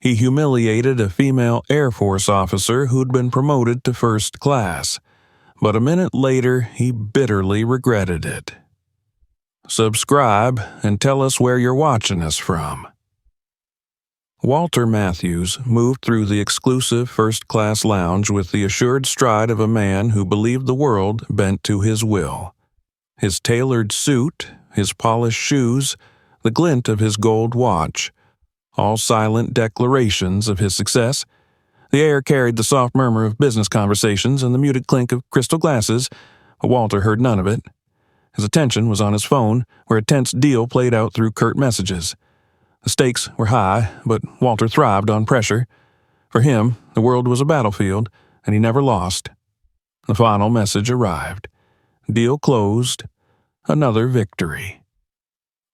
He humiliated a female Air Force officer who'd been promoted to first class, but a minute later he bitterly regretted it. Subscribe and tell us where you're watching us from. Walter Matthews moved through the exclusive first-class lounge with the assured stride of a man who believed the world bent to his will. His tailored suit, his polished shoes, the glint of his gold watch, all silent declarations of his success. The air carried the soft murmur of business conversations and the muted clink of crystal glasses, but Walter heard none of it. His attention was on his phone, where a tense deal played out through curt messages. The stakes were high, but Walter thrived on pressure. For him, the world was a battlefield, and he never lost. The final message arrived. Deal closed. Another victory.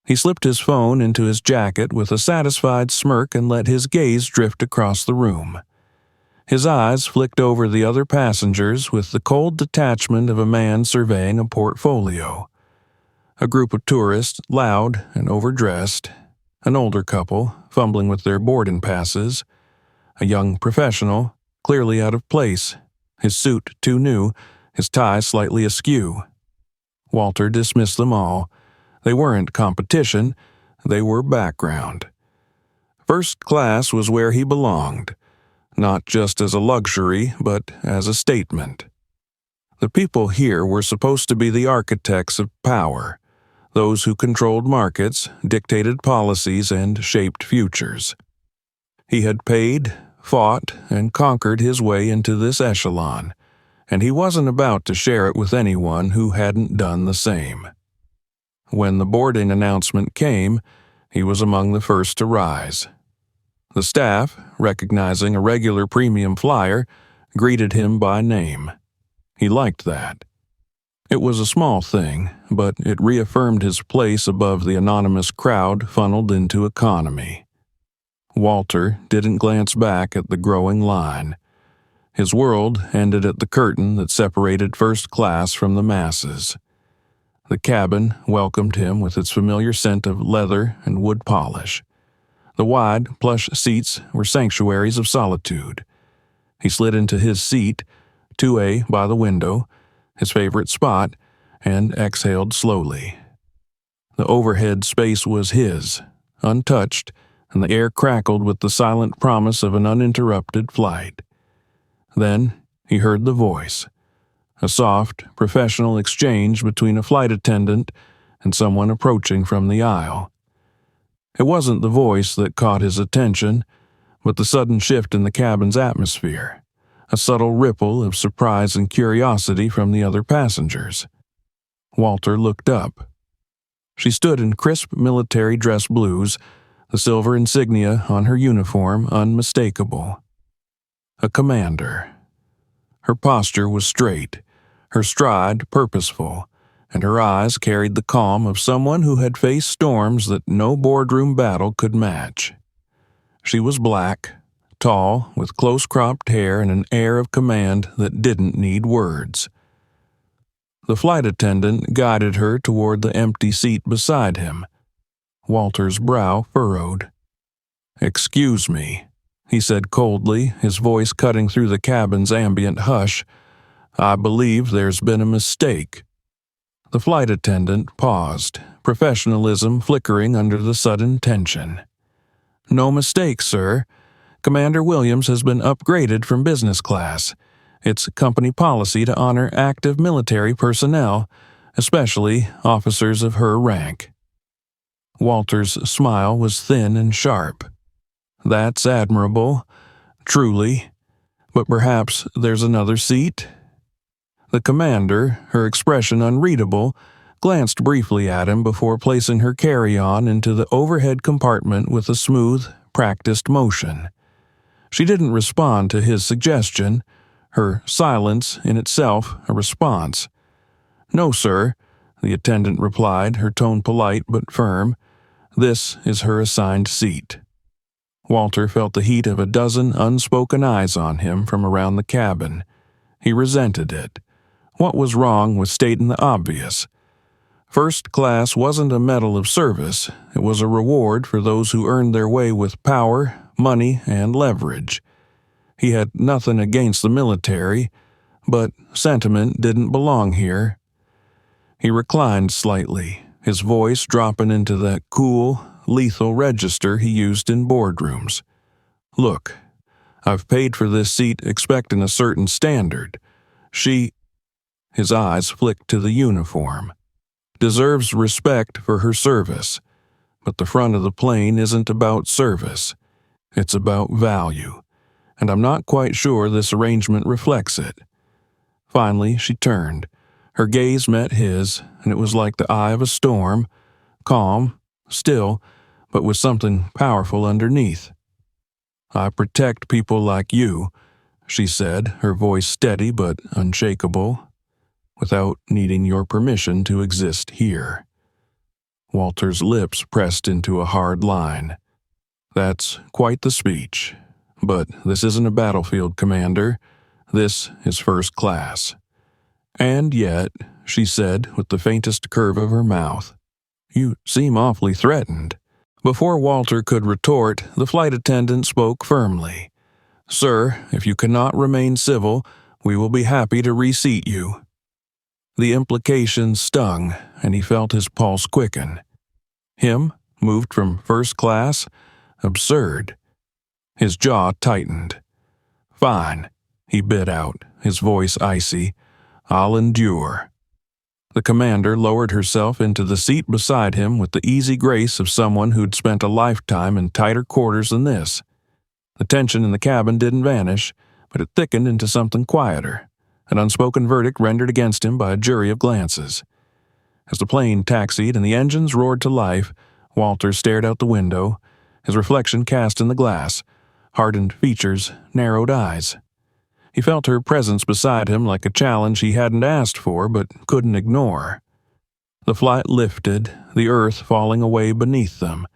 He slipped his phone into his jacket with a satisfied smirk and let his gaze drift across the room. His eyes flicked over the other passengers with the cold detachment of a man surveying a portfolio. A group of tourists, loud and overdressed. An older couple, fumbling with their boarding passes. A young professional, clearly out of place, his suit too new, his tie slightly askew. Walter dismissed them all. They weren't competition, they were background. First class was where he belonged, not just as a luxury, but as a statement. The people here were supposed to be the architects of power, those who controlled markets, dictated policies, and shaped futures. He had paid, fought, and conquered his way into this echelon, and he wasn't about to share it with anyone who hadn't done the same. When the boarding announcement came, he was among the first to rise. The staff, recognizing a regular premium flyer, greeted him by name. He liked that. It was a small thing, but it reaffirmed his place above the anonymous crowd funneled into economy. Walter didn't glance back at the growing line. His world ended at the curtain that separated first class from the masses. The cabin welcomed him with its familiar scent of leather and wood polish. The wide, plush seats were sanctuaries of solitude. He slid into his seat, 2A by the window, his favorite spot, and exhaled slowly. The overhead space was his, untouched, and the air crackled with the silent promise of an uninterrupted flight. Then he heard the voice. A soft, professional exchange between a flight attendant and someone approaching from the aisle. It wasn't the voice that caught his attention, but the sudden shift in the cabin's atmosphere, a subtle ripple of surprise and curiosity from the other passengers. Walter looked up. She stood in crisp military dress blues, the silver insignia on her uniform unmistakable. A commander. Her posture was straight, her stride purposeful, and her eyes carried the calm of someone who had faced storms that no boardroom battle could match. She was black, tall, with close-cropped hair and an air of command that didn't need words. The flight attendant guided her toward the empty seat beside him. Walter's brow furrowed. "Excuse me," he said coldly, his voice cutting through the cabin's ambient hush. "I believe there's been a mistake." The flight attendant paused, professionalism flickering under the sudden tension. "No mistake, sir. Commander Williams has been upgraded from business class. It's company policy to honor active military personnel, especially officers of her rank." Walter's smile was thin and sharp. "That's admirable, truly. But perhaps there's another seat?" The commander, her expression unreadable, glanced briefly at him before placing her carry-on into the overhead compartment with a smooth, practiced motion. She didn't respond to his suggestion, her silence in itself a response. "No, sir," the attendant replied, her tone polite but firm. "This is her assigned seat." Walter felt the heat of a dozen unspoken eyes on him from around the cabin. He resented it. What was wrong with stating the obvious? First class wasn't a medal of service. It was a reward for those who earned their way with power, money, and leverage. He had nothing against the military, but sentiment didn't belong here. He reclined slightly, his voice dropping into that cool, lethal register he used in boardrooms. "Look, I've paid for this seat expecting a certain standard. She," his eyes flicked to the uniform, "deserves respect for her service. But the front of the plane isn't about service. It's about value, and I'm not quite sure this arrangement reflects it." Finally, she turned. Her gaze met his, and it was like the eye of a storm, calm, still, but with something powerful underneath. "I protect people like you," she said, her voice steady but unshakable, "without needing your permission to exist here." Walter's lips pressed into a hard line. "That's quite the speech. But this isn't a battlefield, Commander. This is first class." "And yet," she said with the faintest curve of her mouth, "you seem awfully threatened." Before Walter could retort, the flight attendant spoke firmly. "Sir, if you cannot remain civil, we will be happy to reseat you." The implication stung, and he felt his pulse quicken. Him, moved from first class? Absurd. His jaw tightened. "Fine," he bit out, his voice icy. "I'll endure." The commander lowered herself into the seat beside him with the easy grace of someone who'd spent a lifetime in tighter quarters than this. The tension in the cabin didn't vanish, but it thickened into something quieter, an unspoken verdict rendered against him by a jury of glances. As the plane taxied and the engines roared to life, Walter stared out the window, his reflection cast in the glass, hardened features, narrowed eyes. He felt her presence beside him like a challenge he hadn't asked for but couldn't ignore. The flight lifted, the earth falling away beneath them,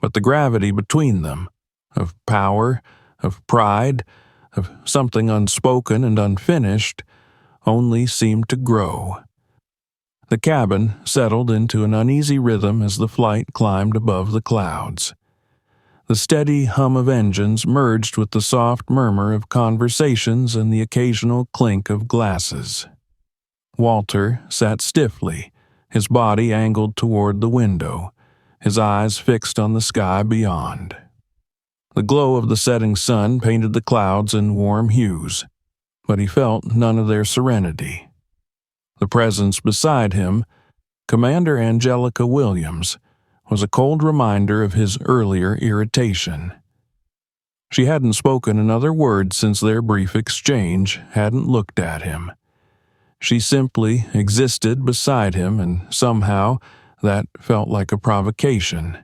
but the gravity between them, of power, of pride, of something unspoken and unfinished, only seemed to grow. The cabin settled into an uneasy rhythm as the flight climbed above the clouds. The steady hum of engines merged with the soft murmur of conversations and the occasional clink of glasses. Walter sat stiffly, his body angled toward the window, his eyes fixed on the sky beyond. The glow of the setting sun painted the clouds in warm hues, but he felt none of their serenity. The presence beside him, Commander Angelica Williams, was a cold reminder of his earlier irritation. She hadn't spoken another word since their brief exchange, hadn't looked at him. She simply existed beside him, and somehow that felt like a provocation.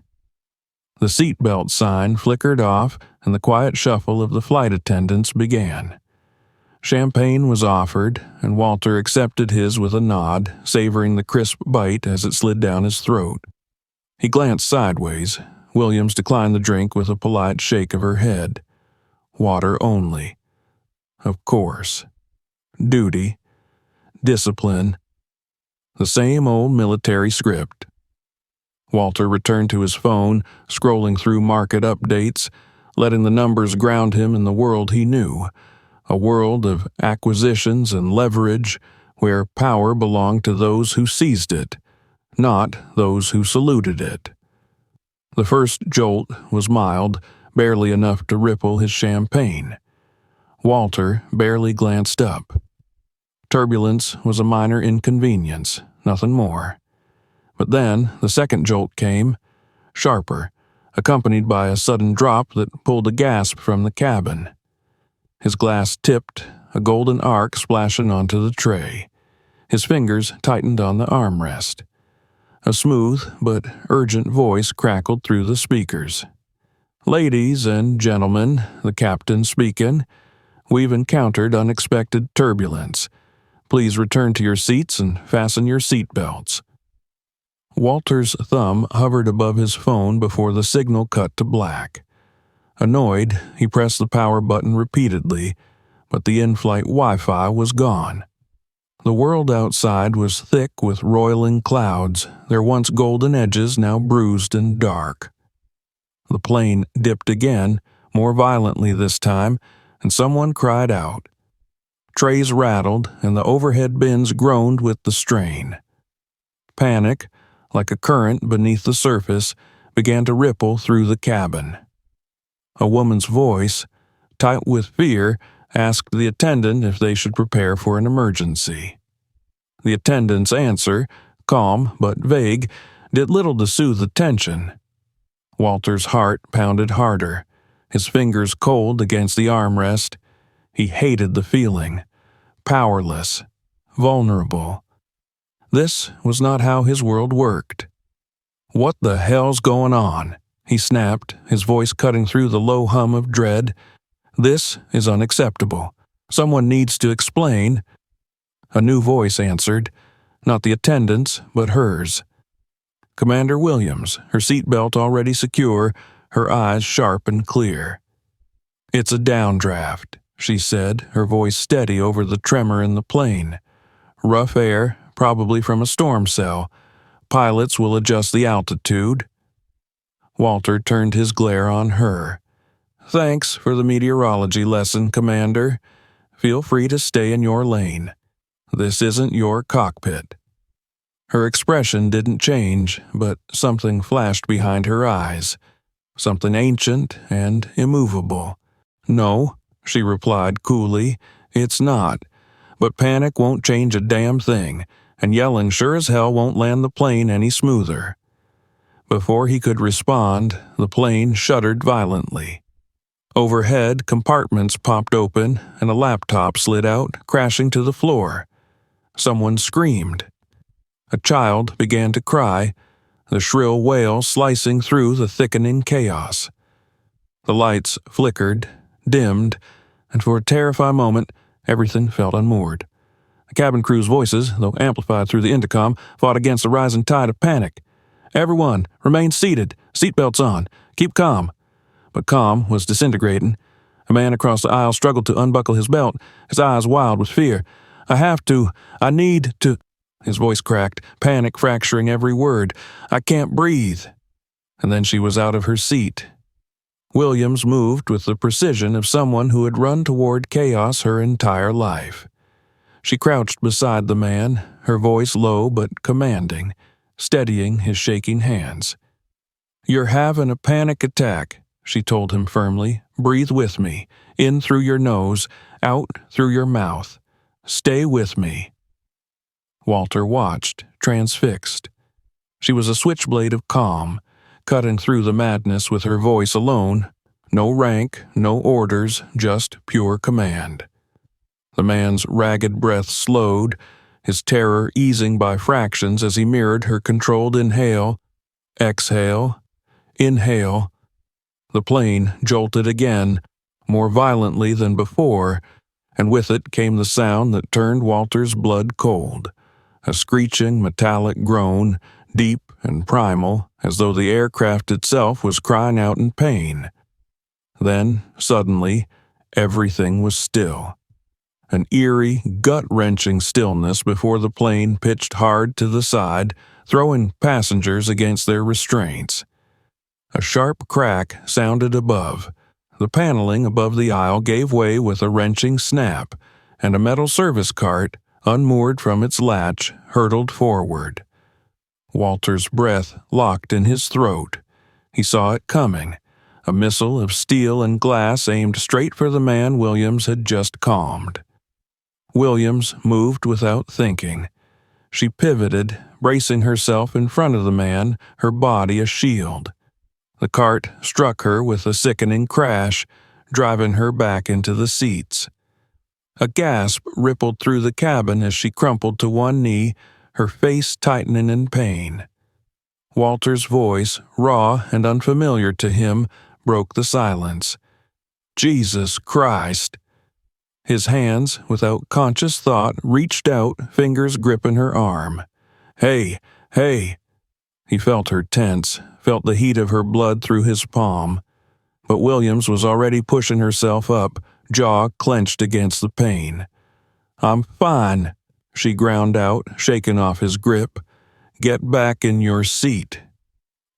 The seatbelt sign flickered off, and the quiet shuffle of the flight attendants began. Champagne was offered, and Walter accepted his with a nod, savoring the crisp bite as it slid down his throat. He glanced sideways. Williams declined the drink with a polite shake of her head. Water only. Of course. Duty. Discipline. The same old military script. Walter returned to his phone, scrolling through market updates, letting the numbers ground him in the world he knew, a world of acquisitions and leverage where power belonged to those who seized it, not those who saluted it. The first jolt was mild, barely enough to ripple his champagne. Walter barely glanced up. Turbulence was a minor inconvenience, nothing more. But then the second jolt came, sharper, accompanied by a sudden drop that pulled a gasp from the cabin. His glass tipped, a golden arc splashing onto the tray. His fingers tightened on the armrest. A smooth but urgent voice crackled through the speakers. "Ladies and gentlemen, the captain speaking. We've encountered unexpected turbulence. Please return to your seats and fasten your seatbelts." Walter's thumb hovered above his phone before the signal cut to black. Annoyed, he pressed the power button repeatedly, but the in-flight Wi-Fi was gone. The world outside was thick with roiling clouds, their once golden edges now bruised and dark. The plane dipped again, more violently this time, and someone cried out. Trays rattled, and the overhead bins groaned with the strain. Panic, like a current beneath the surface, began to ripple through the cabin. A woman's voice, tight with fear, asked the attendant if they should prepare for an emergency. The attendant's answer, calm but vague, did little to soothe the tension. Walter's heart pounded harder, his fingers cold against the armrest. He hated the feeling. Powerless. Vulnerable. This was not how his world worked. "What the hell's going on?" he snapped, his voice cutting through the low hum of dread. "This is unacceptable. Someone needs to explain." A new voice answered, not the attendant's, but hers. Commander Williams, her seatbelt already secure, her eyes sharp and clear. "It's a downdraft," she said, her voice steady over the tremor in the plane. "Rough air, probably from a storm cell. Pilots will adjust the altitude." Walter turned his glare on her. "Thanks for the meteorology lesson, Commander. Feel free to stay in your lane. This isn't your cockpit." Her expression didn't change, but something flashed behind her eyes. Something ancient and immovable. "No," she replied coolly, "it's not. But panic won't change a damn thing, and yelling sure as hell won't land the plane any smoother." Before he could respond, the plane shuddered violently. Overhead, compartments popped open, and a laptop slid out, crashing to the floor. Someone screamed. A child began to cry, the shrill wail slicing through the thickening chaos. The lights flickered, dimmed, and for a terrified moment, everything felt unmoored. The cabin crew's voices, though amplified through the intercom, fought against the rising tide of panic. "Everyone, remain seated, seatbelts on, keep calm." But calm was disintegrating. A man across the aisle struggled to unbuckle his belt, his eyes wild with fear. I need to." His voice cracked, panic fracturing every word. "I can't breathe." And then she was out of her seat. Williams moved with the precision of someone who had run toward chaos her entire life. She crouched beside the man, her voice low but commanding, steadying his shaking hands. "You're having a panic attack," she told him firmly. "Breathe with me, in through your nose, out through your mouth. Stay with me." Walter watched, transfixed. She was a switchblade of calm, cutting through the madness with her voice alone. No rank, no orders, just pure command. The man's ragged breath slowed, his terror easing by fractions as he mirrored her controlled inhale, exhale, inhale. The plane jolted again, more violently than before, and with it came the sound that turned Walter's blood cold. A screeching metallic groan, deep and primal, as though the aircraft itself was crying out in pain. Then, suddenly, everything was still. An eerie, gut-wrenching stillness before the plane pitched hard to the side, throwing passengers against their restraints. A sharp crack sounded above. The paneling above the aisle gave way with a wrenching snap, and a metal service cart, unmoored from its latch, hurtled forward. Walter's breath locked in his throat. He saw it coming, a missile of steel and glass aimed straight for the man Williams had just calmed. Williams moved without thinking. She pivoted, bracing herself in front of the man, her body a shield. The cart struck her with a sickening crash, driving her back into the seats. A gasp rippled through the cabin as she crumpled to one knee, her face tightening in pain. Walter's voice, raw and unfamiliar to him, broke the silence. "Jesus Christ!" His hands, without conscious thought, reached out, fingers gripping her arm. "Hey, hey!" He felt her tense, felt the heat of her blood through his palm. But Williams was already pushing herself up, jaw clenched against the pain. "I'm fine," she ground out, shaking off his grip. "Get back in your seat."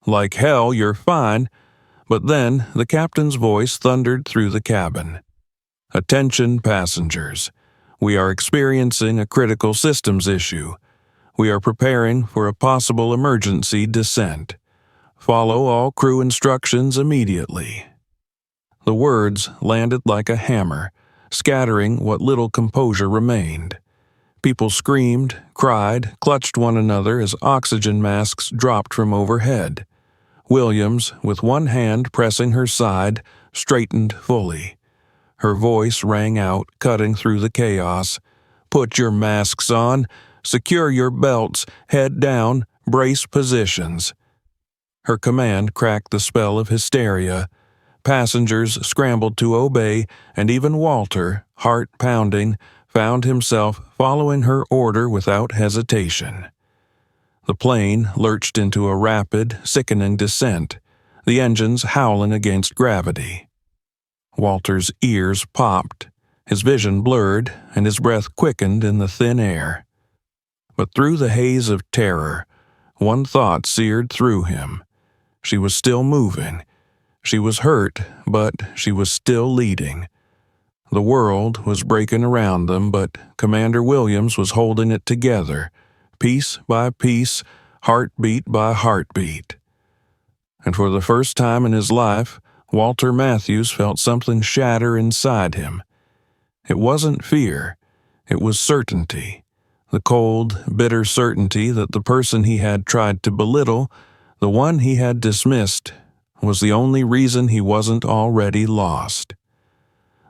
"Like hell you're fine. But then the captain's voice thundered through the cabin. "Attention passengers. We are experiencing a critical systems issue. We are preparing for a possible emergency descent. Follow all crew instructions immediately." The words landed like a hammer, scattering what little composure remained. People screamed, cried, clutched one another as oxygen masks dropped from overhead. Williams, with one hand pressing her side, straightened fully. Her voice rang out, cutting through the chaos. "Put your masks on, secure your belts, head down, brace positions." Her command cracked the spell of hysteria. Passengers scrambled to obey, and even Walter, heart pounding, found himself following her order without hesitation. The plane lurched into a rapid, sickening descent, the engines howling against gravity. Walter's ears popped, his vision blurred, and his breath quickened in the thin air. But through the haze of terror, one thought seared through him. She was still moving. She was hurt, but she was still leading. The world was breaking around them, but Commander Williams was holding it together, piece by piece, heartbeat by heartbeat. And for the first time in his life, Walter Matthews felt something shatter inside him. It wasn't fear, it was certainty. The cold, bitter certainty that the person he had tried to belittle, the one he had dismissed, was the only reason he wasn't already lost.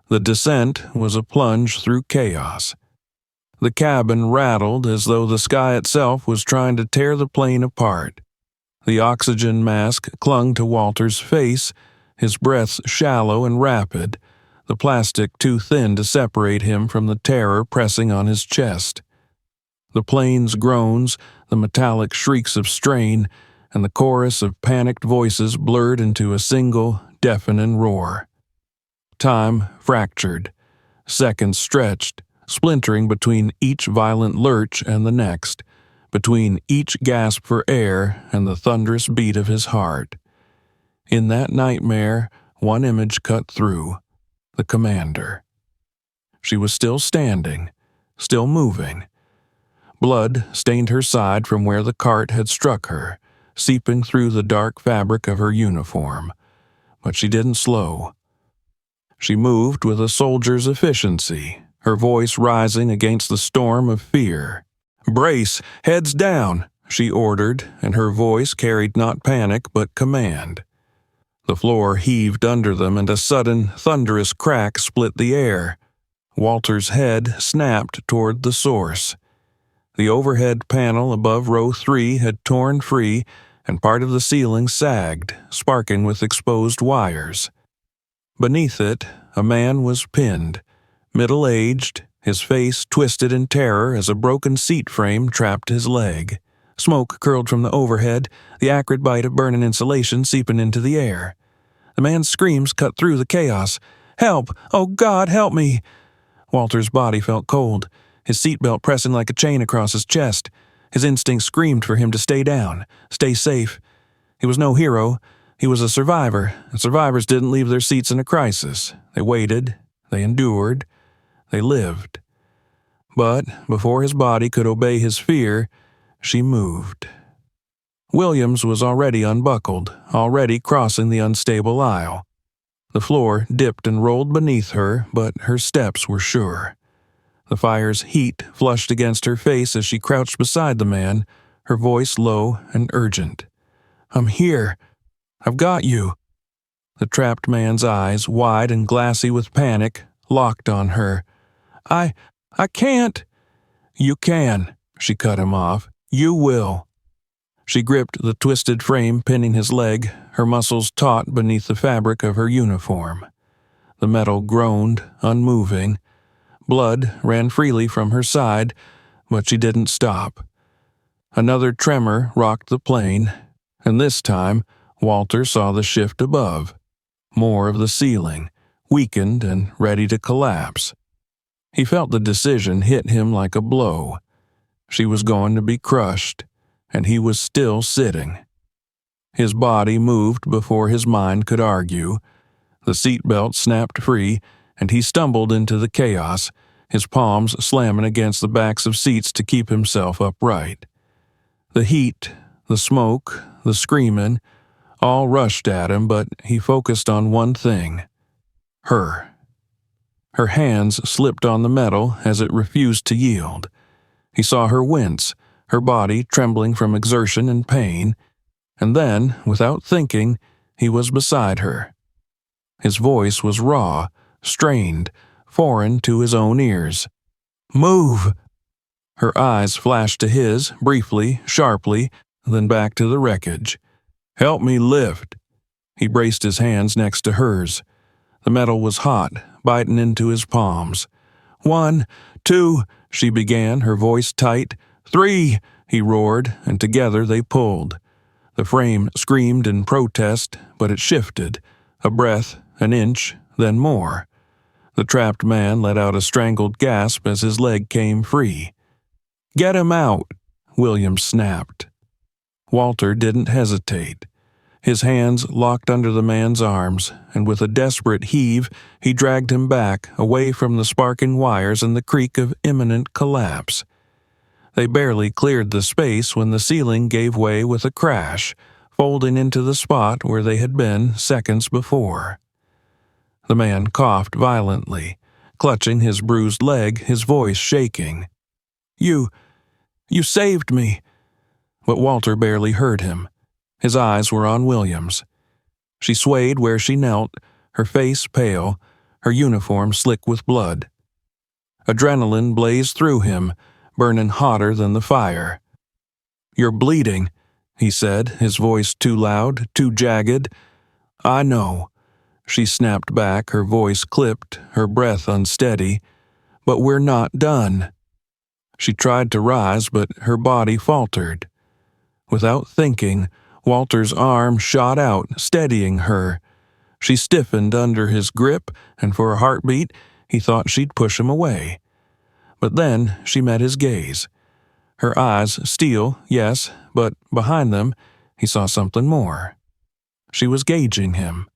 The descent was a plunge through chaos. The cabin rattled as though the sky itself was trying to tear the plane apart. The oxygen mask clung to Walter's face, his breaths shallow and rapid, the plastic too thin to separate him from the terror pressing on his chest. The plane's groans, the metallic shrieks of strain, and the chorus of panicked voices blurred into a single, deafening roar. Time fractured. Seconds stretched, splintering between each violent lurch and the next, between each gasp for air and the thunderous beat of his heart. In that nightmare, one image cut through: the commander. She was still standing, still moving. Blood stained her side from where the cart had struck her, seeping through the dark fabric of her uniform. But she didn't slow. She moved with a soldier's efficiency, her voice rising against the storm of fear. "Brace, heads down," she ordered, and her voice carried not panic but command. The floor heaved under them, and a sudden, thunderous crack split the air. Walter's head snapped toward the source. The overhead panel above row 3 had torn free, and part of the ceiling sagged, sparking with exposed wires. Beneath it, a man was pinned, middle-aged, his face twisted in terror as a broken seat frame trapped his leg. Smoke curled from the overhead, the acrid bite of burning insulation seeping into the air. The man's screams cut through the chaos. "Help! Oh God, help me!" Walter's body felt cold, his seatbelt pressing like a chain across his chest. His instincts screamed for him to stay down, stay safe. He was no hero. He was a survivor, and survivors didn't leave their seats in a crisis. They waited, they endured, they lived. But before his body could obey his fear, she moved. Williams was already unbuckled, already crossing the unstable aisle. The floor dipped and rolled beneath her, but her steps were sure. The fire's heat flushed against her face as she crouched beside the man, her voice low and urgent. "I'm here. I've got you." The trapped man's eyes, wide and glassy with panic, locked on her. I can't." "You can," she cut him off. "You will." She gripped the twisted frame pinning his leg, her muscles taut beneath the fabric of her uniform. The metal groaned, unmoving. Blood ran freely from her side, but she didn't stop. Another tremor rocked the plane, and this time Walter saw the shift above. More of the ceiling, weakened and ready to collapse. He felt the decision hit him like a blow. She was going to be crushed, and he was still sitting. His body moved before his mind could argue. The seatbelt snapped free, and he stumbled into the chaos, his palms slamming against the backs of seats to keep himself upright. The heat, the smoke, the screaming, all rushed at him, but he focused on one thing: her. Her hands slipped on the metal as it refused to yield. He saw her wince, her body trembling from exertion and pain, and then, without thinking, he was beside her. His voice was raw, strained, foreign to his own ears. "Move!" Her eyes flashed to his, briefly, sharply, then back to the wreckage. "Help me lift." He braced his hands next to hers. The metal was hot, biting into his palms. "1, 2, she began, her voice tight. 3, he roared, and together they pulled. The frame screamed in protest, but it shifted. A breath, an inch, then more. The trapped man let out a strangled gasp as his leg came free. "Get him out," Williams snapped. Walter didn't hesitate. His hands locked under the man's arms, and with a desperate heave, he dragged him back, away from the sparking wires and the creak of imminent collapse. They barely cleared the space when the ceiling gave way with a crash, folding into the spot where they had been seconds before. The man coughed violently, clutching his bruised leg, his voice shaking. You saved me." But Walter barely heard him. His eyes were on Williams. She swayed where she knelt, her face pale, her uniform slick with blood. Adrenaline blazed through him, burning hotter than the fire. "You're bleeding," he said, his voice too loud, too jagged. "I know." She snapped back, her voice clipped, her breath unsteady. "But we're not done." She tried to rise, but her body faltered. Without thinking, Walter's arm shot out, steadying her. She stiffened under his grip, and for a heartbeat, he thought she'd push him away. But then she met his gaze. Her eyes steel, yes, but behind them, he saw something more. She was gauging him,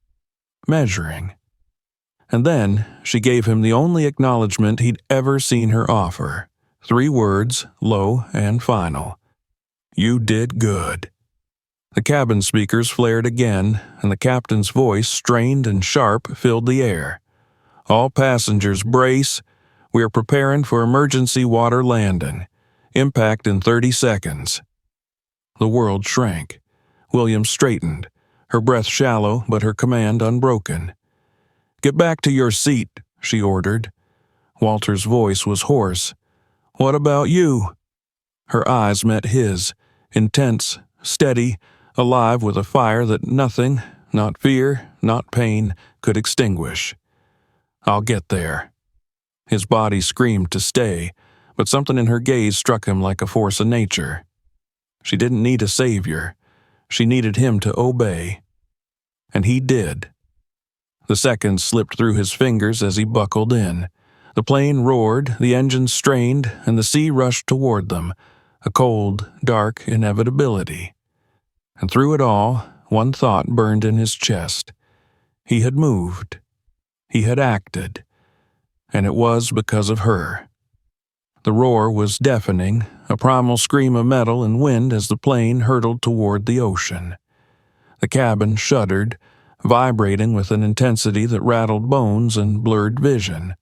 measuring. And then she gave him the only acknowledgement he'd ever seen her offer. 3 words, low and final. "You did good." The cabin speakers flared again, and the captain's voice, strained and sharp, filled the air. "All passengers brace. We are preparing for emergency water landing. Impact in 30 seconds." The world shrank. Williams straightened, her breath shallow but her command unbroken. "Get back to your seat," she ordered. Walter's voice was hoarse. "What about you?" Her eyes met his, intense, steady, alive with a fire that nothing, not fear, not pain, could extinguish. "I'll get there." His body screamed to stay, but something in her gaze struck him like a force of nature. She didn't need a savior. She needed him to obey. And he did. The seconds slipped through his fingers as he buckled in. The plane roared, the engines strained, and the sea rushed toward them, a cold, dark inevitability. And through it all, one thought burned in his chest. He had moved. He had acted. And it was because of her. The roar was deafening, a primal scream of metal and wind as the plane hurtled toward the ocean. The cabin shuddered, vibrating with an intensity that rattled bones and blurred vision.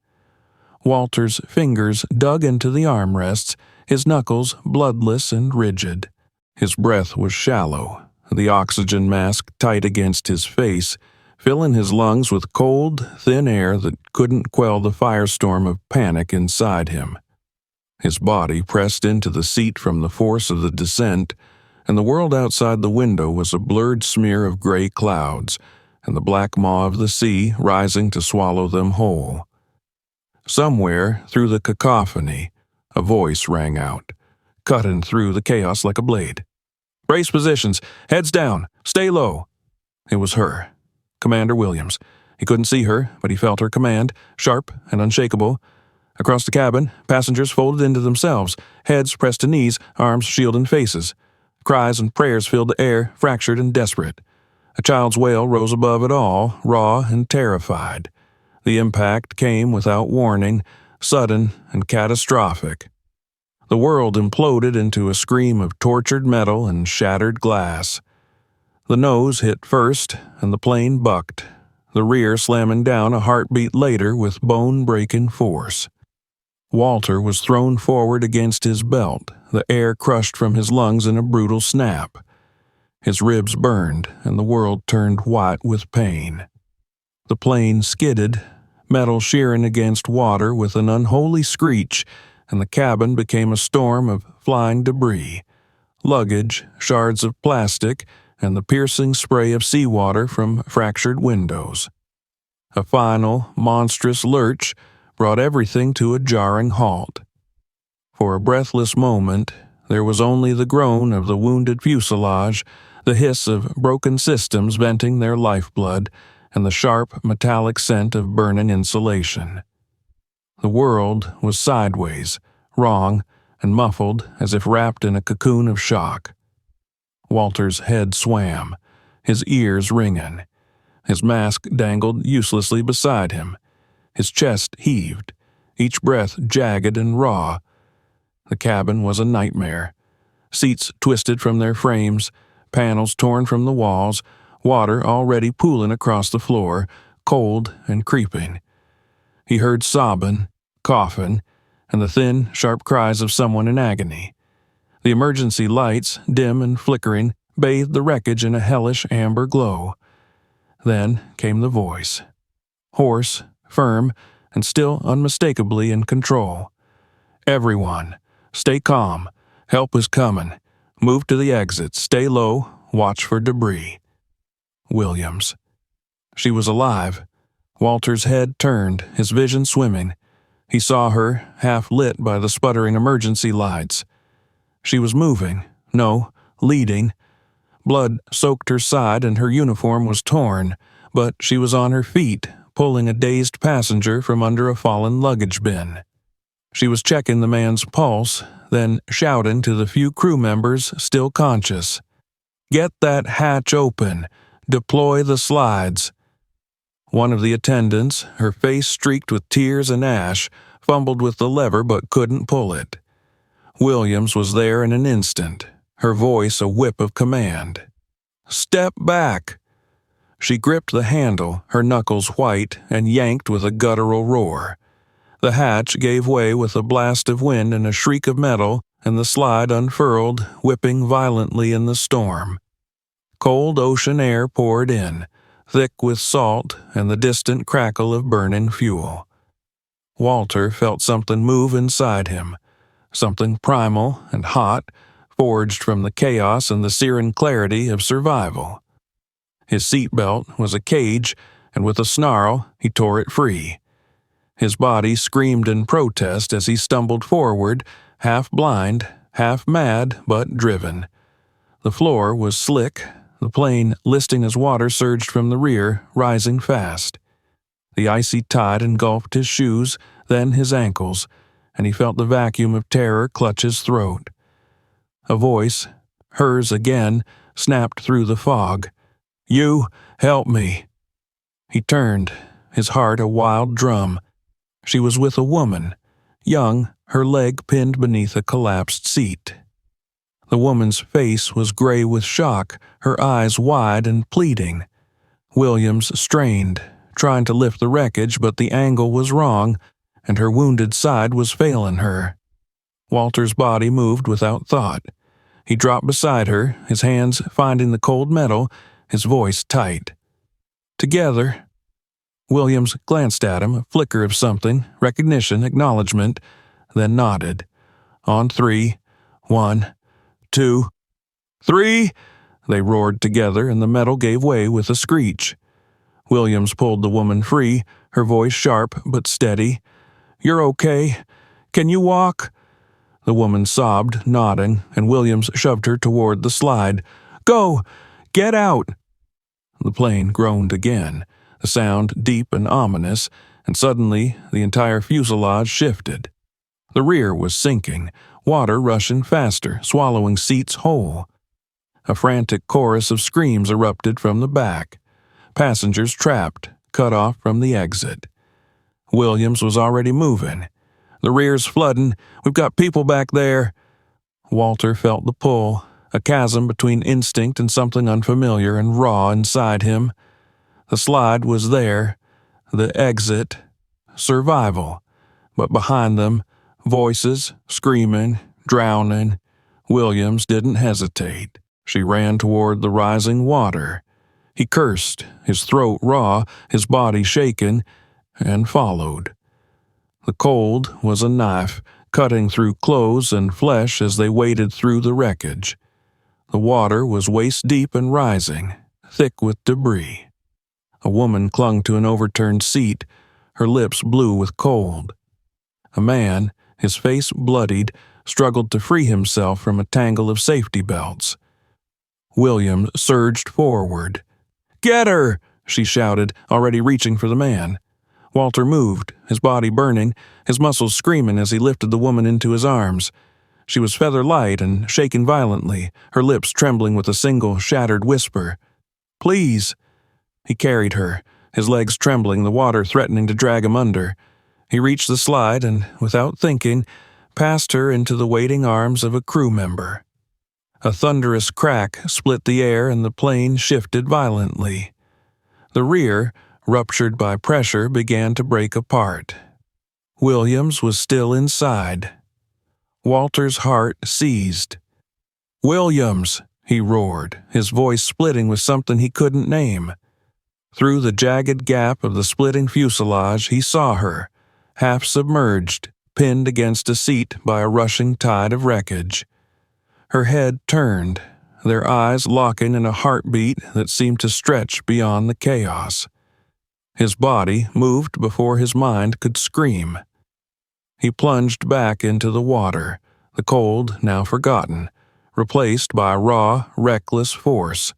Walter's fingers dug into the armrests, his knuckles bloodless and rigid. His breath was shallow, the oxygen mask tight against his face, filling his lungs with cold, thin air that couldn't quell the firestorm of panic inside him. His body pressed into the seat from the force of the descent, and the world outside the window was a blurred smear of gray clouds, and the black maw of the sea rising to swallow them whole. Somewhere, through the cacophony, a voice rang out, cutting through the chaos like a blade. "Brace positions, heads down, stay low." It was her, Commander Williams. He couldn't see her, but he felt her command, sharp and unshakable. Across the cabin, passengers folded into themselves, heads pressed to knees, arms shielding faces. Cries and prayers filled the air, fractured and desperate. A child's wail rose above it all, raw and terrified. The impact came without warning, sudden and catastrophic. The world imploded into a scream of tortured metal and shattered glass. The nose hit first, and the plane bucked, the rear slamming down a heartbeat later with bone-breaking force. Walter was thrown forward against his belt, the air crushed from his lungs in a brutal snap. His ribs burned, and the world turned white with pain. The plane skidded, metal shearing against water with an unholy screech, and the cabin became a storm of flying debris, luggage, shards of plastic, and the piercing spray of seawater from fractured windows. A final, monstrous lurch brought everything to a jarring halt. For a breathless moment, there was only the groan of the wounded fuselage, the hiss of broken systems venting their lifeblood, and the sharp, metallic scent of burning insulation. The world was sideways, wrong, and muffled as if wrapped in a cocoon of shock. Walter's head swam, his ears ringing. His mask dangled uselessly beside him. His chest heaved, each breath jagged and raw. The cabin was a nightmare. Seats twisted from their frames, panels torn from the walls, water already pooling across the floor, cold and creeping. He heard sobbing, coughing, and the thin, sharp cries of someone in agony. The emergency lights, dim and flickering, bathed the wreckage in a hellish amber glow. Then came the voice. Hoarse, firm, and still unmistakably in control. "Everyone, stay calm. Help is coming. Move to the exits. Stay low. Watch for debris." Williams. She was alive. Walter's head turned, his vision swimming. He saw her, half lit by the sputtering emergency lights. She was moving. No, leading. Blood soaked her side and her uniform was torn, but she was on her feet, pulling a dazed passenger from under a fallen luggage bin. She was checking the man's pulse, then shouting to the few crew members still conscious. "Get that hatch open. Deploy the slides." One of the attendants, her face streaked with tears and ash, fumbled with the lever but couldn't pull it. Williams was there in an instant, her voice a whip of command. "Step back!" She gripped the handle, her knuckles white, and yanked with a guttural roar. The hatch gave way with a blast of wind and a shriek of metal, and the slide unfurled, whipping violently in the storm. Cold ocean air poured in, thick with salt and the distant crackle of burning fuel. Walter felt something move inside him, something primal and hot, forged from the chaos and the searing clarity of survival. His seatbelt was a cage, and with a snarl, he tore it free. His body screamed in protest as he stumbled forward, half blind, half mad, but driven. The floor was slick, the plane listing as water surged from the rear, rising fast. The icy tide engulfed his shoes, then his ankles, and he felt the vacuum of terror clutch his throat. A voice, hers again, snapped through the fog. "You, help me." He turned, his heart a wild drum. She was with a woman, young, her leg pinned beneath a collapsed seat. The woman's face was gray with shock, her eyes wide and pleading. Williams strained, trying to lift the wreckage, but the angle was wrong, and her wounded side was failing her. Walter's body moved without thought. He dropped beside her, his hands finding the cold metal, his voice tight. "Together." Williams glanced at him, a flicker of something, recognition, acknowledgement, then nodded. "On 3. 1, 2, 3!" They roared together, and the metal gave way with a screech. Williams pulled the woman free, her voice sharp but steady. "You're okay? Can you walk?" The woman sobbed, nodding, and Williams shoved her toward the slide. "Go! Get out!" The plane groaned again, the sound deep and ominous, and suddenly the entire fuselage shifted. The rear was sinking, water rushing faster, swallowing seats whole. A frantic chorus of screams erupted from the back. Passengers trapped, cut off from the exit. Williams was already moving. "The rear's flooding. We've got people back there." Walter felt the pull, a chasm between instinct and something unfamiliar and raw inside him. The slide was there, the exit, survival. But behind them, voices, screaming, drowning. Williams didn't hesitate. She ran toward the rising water. He cursed, his throat raw, his body shaken, and followed. The cold was a knife, cutting through clothes and flesh as they waded through the wreckage. The water was waist-deep and rising, thick with debris. A woman clung to an overturned seat, her lips blue with cold. A man, his face bloodied, struggled to free himself from a tangle of safety belts. William surged forward. "Get her!" she shouted, already reaching for the man. Walter moved, his body burning, his muscles screaming as he lifted the woman into his arms. She was feather-light and shaken violently, her lips trembling with a single, shattered whisper. "Please!" He carried her, his legs trembling, the water threatening to drag him under. He reached the slide and, without thinking, passed her into the waiting arms of a crew member. A thunderous crack split the air and the plane shifted violently. The rear, ruptured by pressure, began to break apart. Williams was still inside. Walter's heart seized. "Williams!" he roared, his voice splitting with something he couldn't name. Through the jagged gap of the splitting fuselage, he saw her, half submerged, pinned against a seat by a rushing tide of wreckage. Her head turned, their eyes locking in a heartbeat that seemed to stretch beyond the chaos. His body moved before his mind could scream. He plunged back into the water, the cold now forgotten, replaced by raw, reckless force.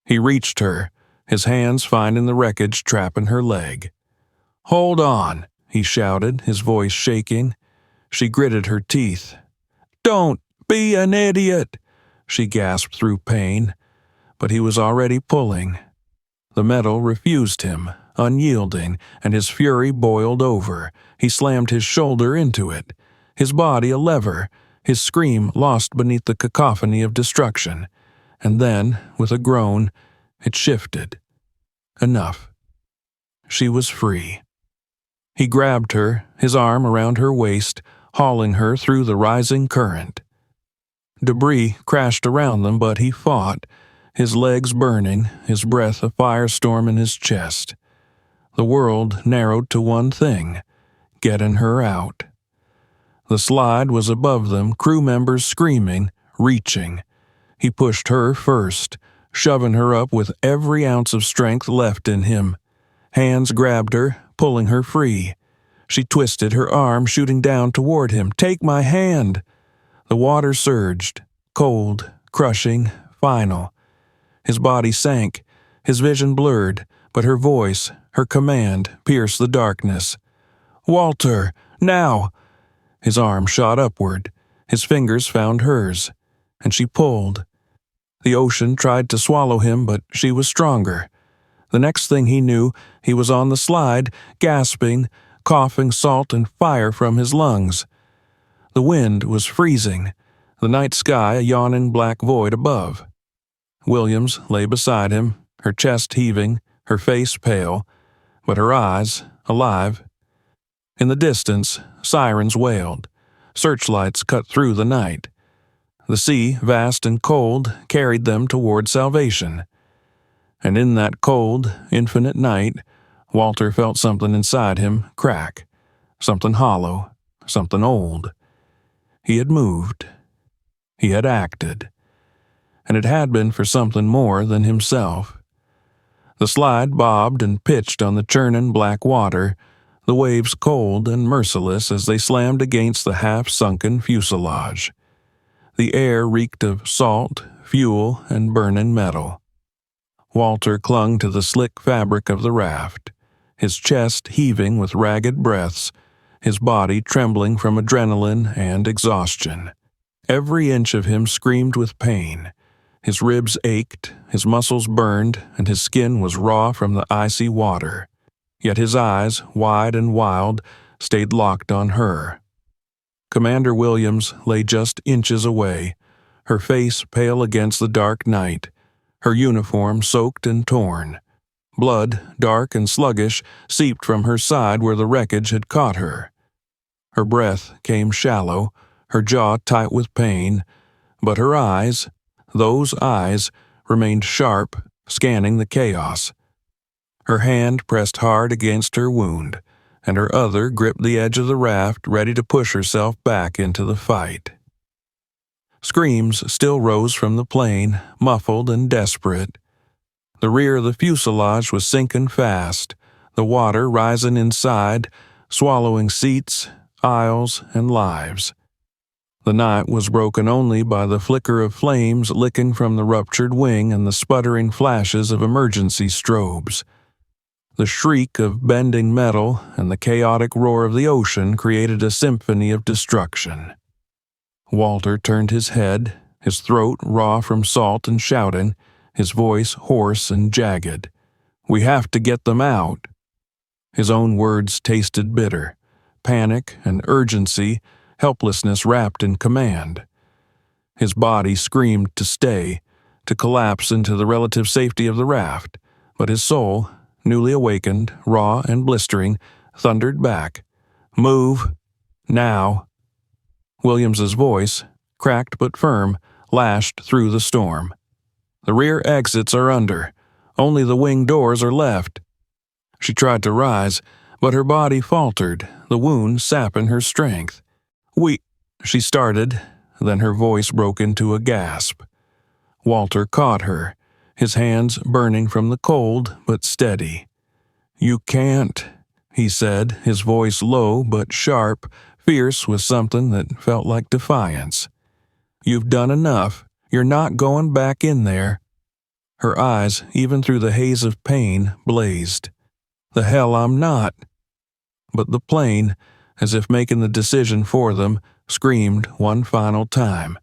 He reached her, his hands finding the wreckage trapping her leg. "Hold on," he shouted, his voice shaking. She gritted her teeth. "Don't be an idiot," she gasped through pain. But he was already pulling. The metal refused him, unyielding, and his fury boiled over. He slammed his shoulder into it, his body a lever, his scream lost beneath the cacophony of destruction. And then, with a groan, it shifted. Enough. She was free. He grabbed her, his arm around her waist, hauling her through the rising current. Debris crashed around them, but he fought, his legs burning, his breath a firestorm in his chest. The world narrowed to one thing: getting her out. The slide was above them, crew members screaming, reaching. He pushed her first, shoving her up with every ounce of strength left in him. Hands grabbed her, pulling her free. She twisted her arm, shooting down toward him. "Take my hand!" The water surged, cold, crushing, final. His body sank, his vision blurred, but her voice, her command, pierced the darkness. "Walter, now!" His arm shot upward, his fingers found hers, and she pulled. The ocean tried to swallow him, but she was stronger. The next thing he knew, he was on the slide, gasping, coughing salt and fire from his lungs. The wind was freezing, the night sky a yawning black void above. Williams lay beside him, her chest heaving, her face pale, but her eyes alive. In the distance, sirens wailed. Searchlights cut through the night. The sea, vast and cold, carried them toward salvation. And in that cold, infinite night, Walter felt something inside him crack, something hollow, something old. He had moved. He had acted. And it had been for something more than himself. The slide bobbed and pitched on the churning black water, the waves cold and merciless as they slammed against the half-sunken fuselage. The air reeked of salt, fuel, and burning metal. Walter clung to the slick fabric of the raft, his chest heaving with ragged breaths, his body trembling from adrenaline and exhaustion. Every inch of him screamed with pain, His ribs ached, his muscles burned, and his skin was raw from the icy water. Yet his eyes, wide and wild, stayed locked on her. Commander Williams lay just inches away, her face pale against the dark night, her uniform soaked and torn. Blood, dark and sluggish, seeped from her side where the wreckage had caught her. Her breath came shallow, her jaw tight with pain, but her eyes, those eyes, remained sharp, scanning the chaos. Her hand pressed hard against her wound, and her other gripped the edge of the raft, ready to push herself back into the fight. Screams still rose from the plane, muffled and desperate. The rear of the fuselage was sinking fast, the water rising inside, swallowing seats, aisles, and lives. The night was broken only by the flicker of flames licking from the ruptured wing and the sputtering flashes of emergency strobes. The shriek of bending metal and the chaotic roar of the ocean created a symphony of destruction. Walter turned his head, his throat raw from salt and shouting, his voice hoarse and jagged. "We have to get them out." His own words tasted bitter. Panic and urgency, helplessness wrapped in command. His body screamed to stay, to collapse into the relative safety of the raft, but his soul, newly awakened, raw and blistering, thundered back. "Move! Now!" Williams's voice, cracked but firm, lashed through the storm. "The rear exits are under. Only the wing doors are left." She tried to rise, but her body faltered, the wound sapping her strength. She started, then her voice broke into a gasp. Walter caught her, his hands burning from the cold but steady. "You can't," he said, his voice low but sharp, fierce with something that felt like defiance. "You've done enough. You're not going back in there." Her eyes, even through the haze of pain, blazed. "The hell I'm not." But the plane, as if making the decision for them, screamed one final time.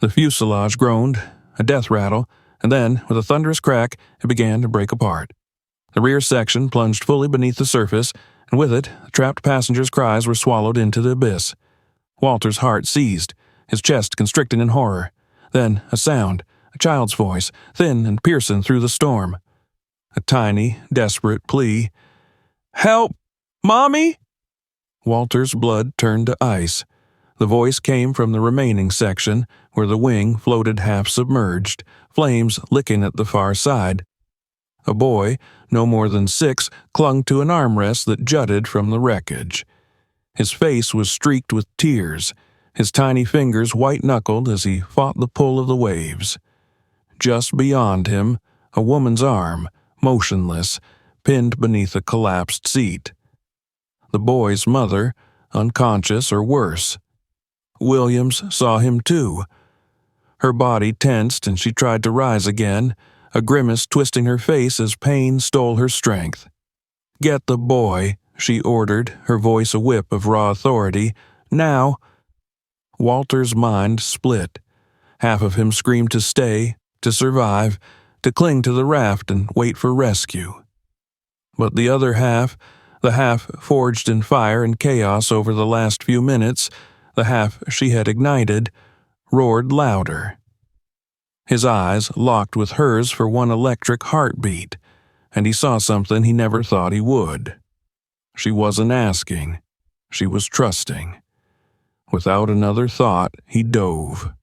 The fuselage groaned, a death rattle, and then, with a thunderous crack, it began to break apart. The rear section plunged fully beneath the surface, and with it, the trapped passengers' cries were swallowed into the abyss. Walter's heart seized, his chest constricting in horror. Then a sound, a child's voice, thin and piercing through the storm. A tiny, desperate plea. "Help! Mommy!" Walter's blood turned to ice. The voice came from the remaining section, where the wing floated half-submerged, flames licking at the far side. A boy, no more than 6, clung to an armrest that jutted from the wreckage. His face was streaked with tears, his tiny fingers white-knuckled as he fought the pull of the waves. Just beyond him, a woman's arm, motionless, pinned beneath a collapsed seat. The boy's mother, unconscious or worse. Williams saw him too. Her body tensed and she tried to rise again, a grimace twisting her face as pain stole her strength. "Get the boy," she ordered, her voice a whip of raw authority. "Now!" Walter's mind split. Half of him screamed to stay, to survive, to cling to the raft and wait for rescue. But the other half, the half forged in fire and chaos over the last few minutes, the half she had ignited, roared louder. His eyes locked with hers for one electric heartbeat, and he saw something he never thought he would. She wasn't asking. She was trusting. Without another thought, he dove.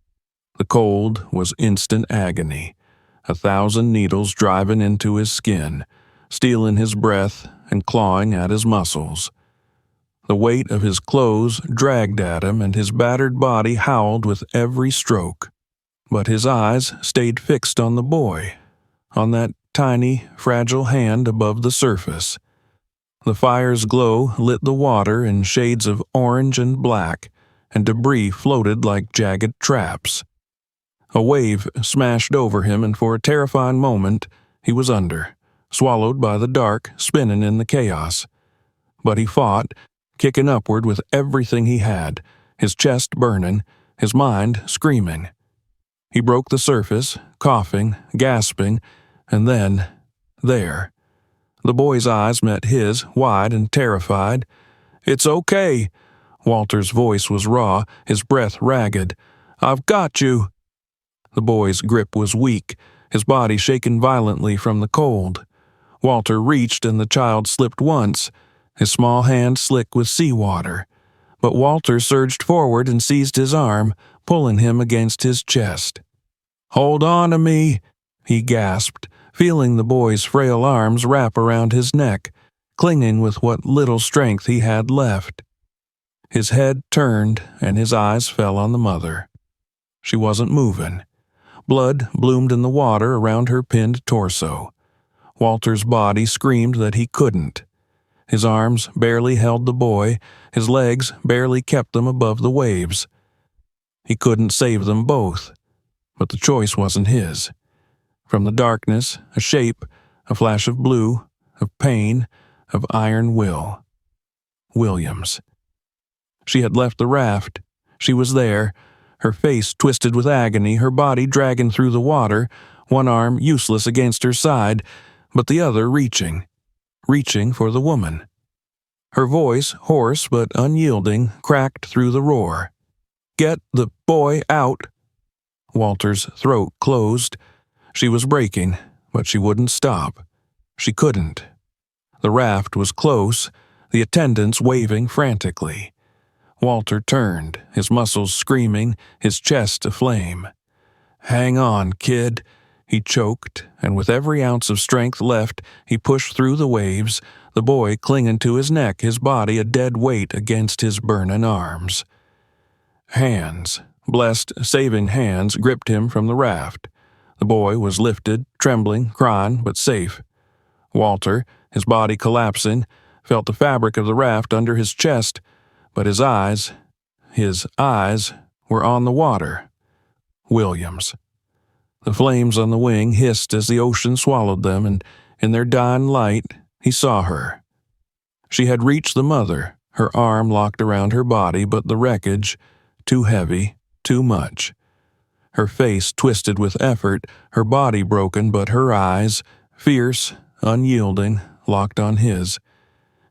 The cold was instant agony, 1,000 needles driving into his skin, stealing his breath and clawing at his muscles. The weight of his clothes dragged at him and his battered body howled with every stroke. But his eyes stayed fixed on the boy, on that tiny, fragile hand above the surface. The fire's glow lit the water in shades of orange and black, and debris floated like jagged traps. A wave smashed over him, and for a terrifying moment, he was under, swallowed by the dark, spinning in the chaos. But he fought, kicking upward with everything he had, his chest burning, his mind screaming. He broke the surface, coughing, gasping, and then, there. The boy's eyes met his, wide and terrified. "It's okay." Walter's voice was raw, his breath ragged. "I've got you." The boy's grip was weak, his body shaken violently from the cold. Walter reached and the child slipped once, his small hand slick with seawater. But Walter surged forward and seized his arm, pulling him against his chest. "Hold on to me," he gasped, feeling the boy's frail arms wrap around his neck, clinging with what little strength he had left. His head turned and his eyes fell on the mother. She wasn't moving. Blood bloomed in the water around her pinned torso. Walter's body screamed that he couldn't. His arms barely held the boy, his legs barely kept them above the waves. He couldn't save them both, but the choice wasn't his. From the darkness, a shape, a flash of blue, of pain, of iron will. Williams. She had left the raft. She was there, her face twisted with agony, her body dragging through the water, one arm useless against her side, but the other reaching for the woman. Her voice, hoarse but unyielding, cracked through the roar. "Get the boy out!" Walter's throat closed. She was breaking, but she wouldn't stop. She couldn't. The raft was close, the attendants waving frantically. Walter turned, his muscles screaming, his chest aflame. "Hang on, kid," he choked, and with every ounce of strength left, he pushed through the waves, the boy clinging to his neck, his body a dead weight against his burning arms. Hands, blessed, saving hands, gripped him from the raft. The boy was lifted, trembling, crying, but safe. Walter, his body collapsing, felt the fabric of the raft under his chest, but his eyes were on the water. Williams. The flames on the wing hissed as the ocean swallowed them, and in their dying light, he saw her. She had reached the mother, her arm locked around her body, but the wreckage, too heavy, too much. Her face twisted with effort, her body broken, but her eyes, fierce, unyielding, locked on his.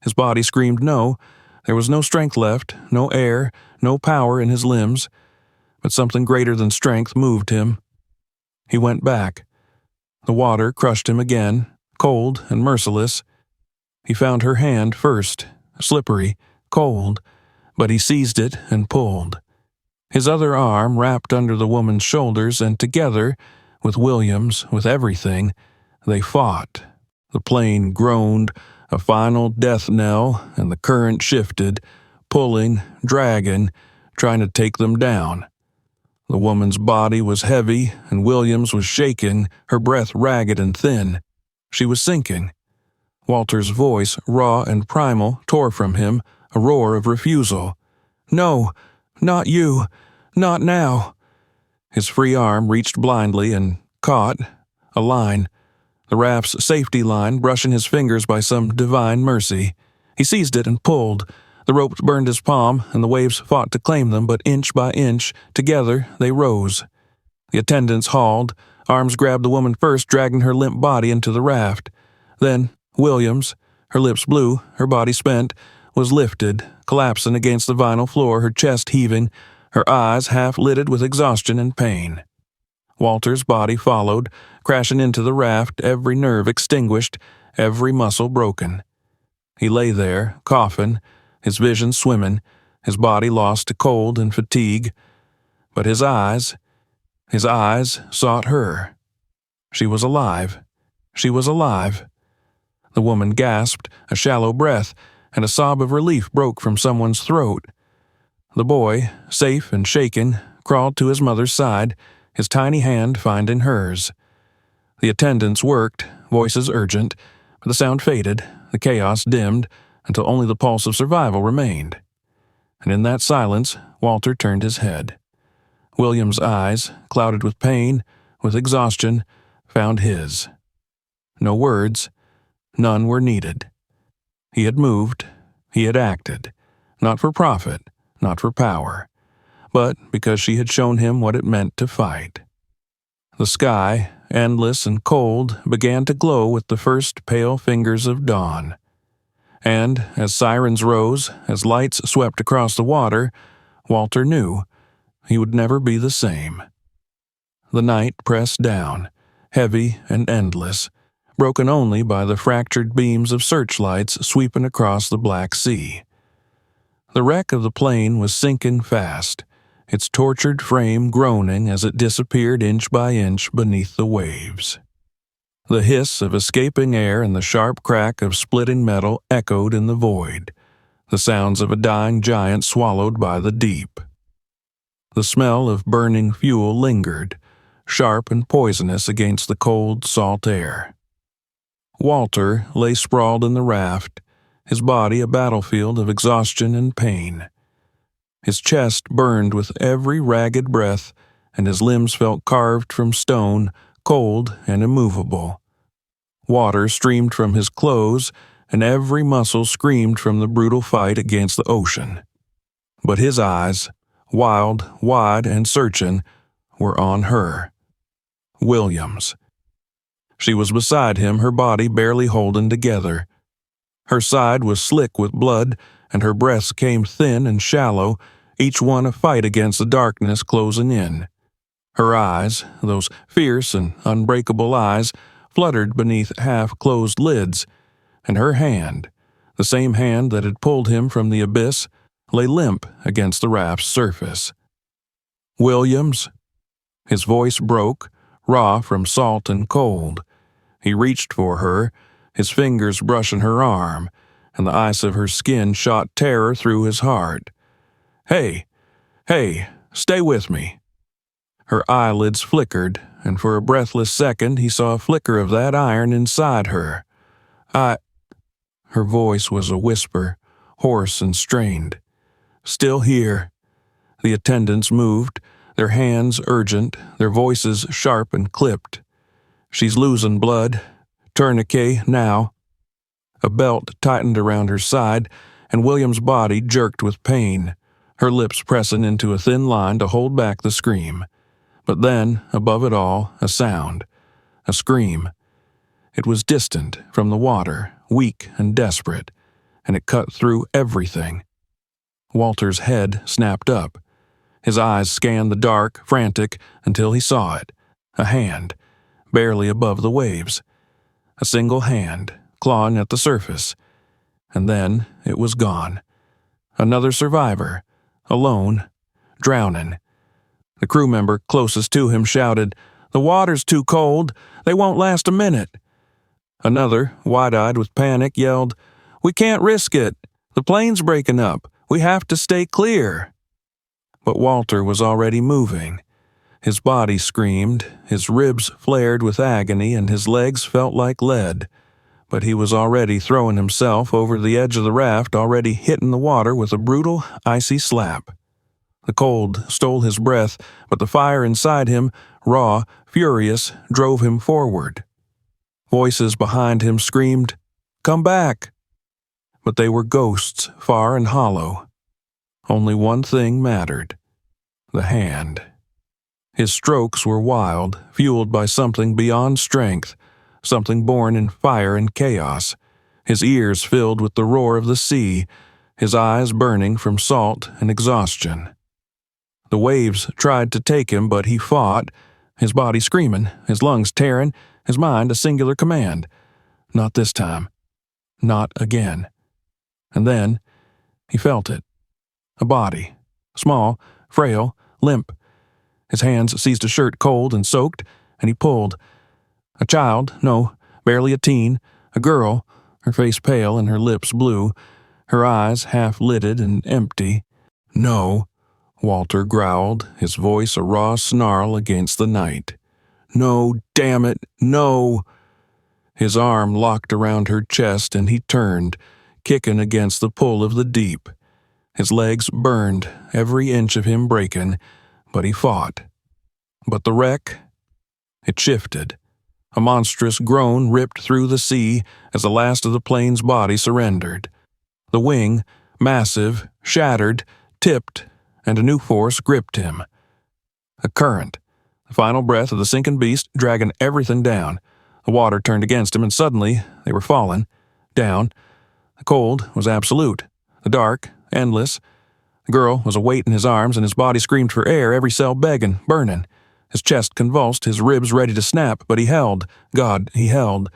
His body screamed no. There was no strength left, no air, no power in his limbs, but something greater than strength moved him. He went back. The water crushed him again, cold and merciless. He found her hand first, slippery, cold, but he seized it and pulled. His other arm wrapped under the woman's shoulders, and together, with Williams, with everything, they fought. The plane groaned, a final death knell, and the current shifted, pulling, dragging, trying to take them down. The woman's body was heavy, and Williams was shaken, her breath ragged and thin. She was sinking. Walter's voice, raw and primal, tore from him, a roar of refusal. "No, not you, not now." His free arm reached blindly and caught a line, the raft's safety line, brushing his fingers by some divine mercy. He seized it and pulled. The ropes burned his palm, and the waves fought to claim them, but inch by inch, together, they rose. The attendants hauled. Arms grabbed the woman first, dragging her limp body into the raft. Then Williams, her lips blue, her body spent, was lifted, collapsing against the vinyl floor, her chest heaving, her eyes half-lidded with exhaustion and pain. Walter's body followed, crashing into the raft, every nerve extinguished, every muscle broken. He lay there, coughing, his vision swimming, his body lost to cold and fatigue. But his eyes sought her. She was alive. She was alive. The woman gasped, a shallow breath, and a sob of relief broke from someone's throat. The boy, safe and shaken, crawled to his mother's side, his tiny hand finding hers. The attendants worked, voices urgent, but the sound faded, the chaos dimmed, until only the pulse of survival remained. And in that silence, Walter turned his head. William's eyes, clouded with pain, with exhaustion, found his. No words, none were needed. He had moved, he had acted, not for profit, not for power, but because she had shown him what it meant to fight. The sky, endless and cold, began to glow with the first pale fingers of dawn. And, as sirens rose, as lights swept across the water, Walter knew he would never be the same. The night pressed down, heavy and endless, broken only by the fractured beams of searchlights sweeping across the black sea. The wreck of the plane was sinking fast, its tortured frame groaning as it disappeared inch by inch beneath the waves. The hiss of escaping air and the sharp crack of splitting metal echoed in the void, the sounds of a dying giant swallowed by the deep. The smell of burning fuel lingered, sharp and poisonous against the cold, salt air. Walter lay sprawled in the raft, his body a battlefield of exhaustion and pain. His chest burned with every ragged breath, and his limbs felt carved from stone, cold and immovable. Water streamed from his clothes, and every muscle screamed from the brutal fight against the ocean. But his eyes, wild, wide, and searching, were on her. Williams. She was beside him, her body barely holding together. Her side was slick with blood, and her breaths came thin and shallow, each one a fight against the darkness closing in. Her eyes, those fierce and unbreakable eyes, fluttered beneath half-closed lids, and her hand, the same hand that had pulled him from the abyss, lay limp against the raft's surface. "Williams?" His voice broke, raw from salt and cold. He reached for her, his fingers brushing her arm, and the ice of her skin shot terror through his heart. Hey, stay with me." Her eyelids flickered, and for a breathless second he saw a flicker of that iron inside her. Her voice was a whisper, hoarse and strained. "Still here." The attendants moved, their hands urgent, their voices sharp and clipped. "She's losing blood. Tourniquet, now." A belt tightened around her side, and William's body jerked with pain, her lips pressing into a thin line to hold back the scream. But then, above it all, a sound. A scream. It was distant from the water, weak and desperate, and it cut through everything. Walter's head snapped up. His eyes scanned the dark, frantic, until he saw it. A hand, barely above the waves. A single hand, clawing at the surface. And then it was gone. Another survivor, alone, drowning. The crew member closest to him shouted, "The water's too cold. They won't last a minute." Another, wide-eyed with panic, yelled, "We can't risk it. The plane's breaking up. We have to stay clear." But Walter was already moving. His body screamed, his ribs flared with agony, and his legs felt like lead. But he was already throwing himself over the edge of the raft, already hitting the water with a brutal, icy slap. The cold stole his breath, but the fire inside him, raw, furious, drove him forward. Voices behind him screamed, "Come back!" But they were ghosts, far and hollow. Only one thing mattered: the hand. His strokes were wild, fueled by something beyond strength, something born in fire and chaos, his ears filled with the roar of the sea, his eyes burning from salt and exhaustion. The waves tried to take him, but he fought, his body screaming, his lungs tearing, his mind a singular command. Not this time. Not again. And then he felt it. A body. Small, frail, limp. His hands seized a shirt cold and soaked, and he pulled. A child, no, barely a teen, a girl, her face pale and her lips blue, her eyes half-lidded and empty. "No," Walter growled, his voice a raw snarl against the night. "No, damn it, no!" His arm locked around her chest and he turned, kicking against the pull of the deep. His legs burned, every inch of him breaking, but he fought. But the wreck? It shifted. A monstrous groan ripped through the sea as the last of the plane's body surrendered. The wing, massive, shattered, tipped, and a new force gripped him. A current, The final breath of the sinking beast dragging everything down. The water turned against him, and suddenly they were falling. Down. The cold was absolute. The dark, endless. The girl was a weight in his arms, and his body screamed for air, every cell begging, burning. His chest convulsed, his ribs ready to snap, but he held. God, he held.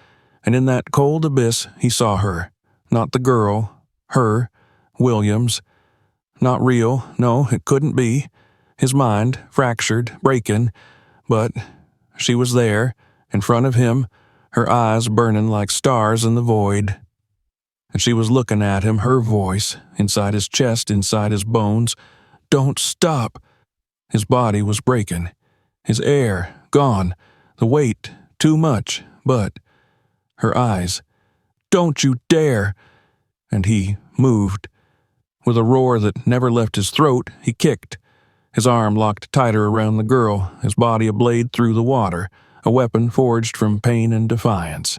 And in that cold abyss, he saw her. Not the girl. Her. Williams. Not real. No, it couldn't be. His mind, fractured, breaking. But she was there, in front of him, her eyes burning like stars in the void. And she was looking at him, her voice, inside his chest, inside his bones. Don't stop. His body was breaking. His air gone. The weight too much. But her eyes. Don't you dare. And he moved. With a roar that never left his throat, he kicked. His arm locked tighter around the girl, his body a blade through the water, a weapon forged from pain and defiance.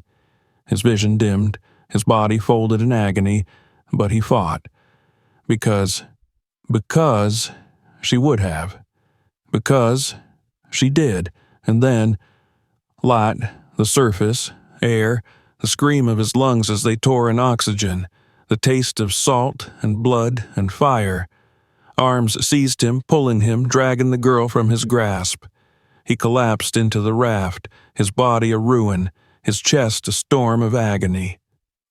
His vision dimmed, his body folded in agony, but he fought. Because she would have. Because she did. And then, light, the surface, air, the scream of his lungs as they tore in oxygen, the taste of salt and blood and fire. Arms seized him, pulling him, dragging the girl from his grasp. He collapsed into the raft, his body a ruin, his chest a storm of agony.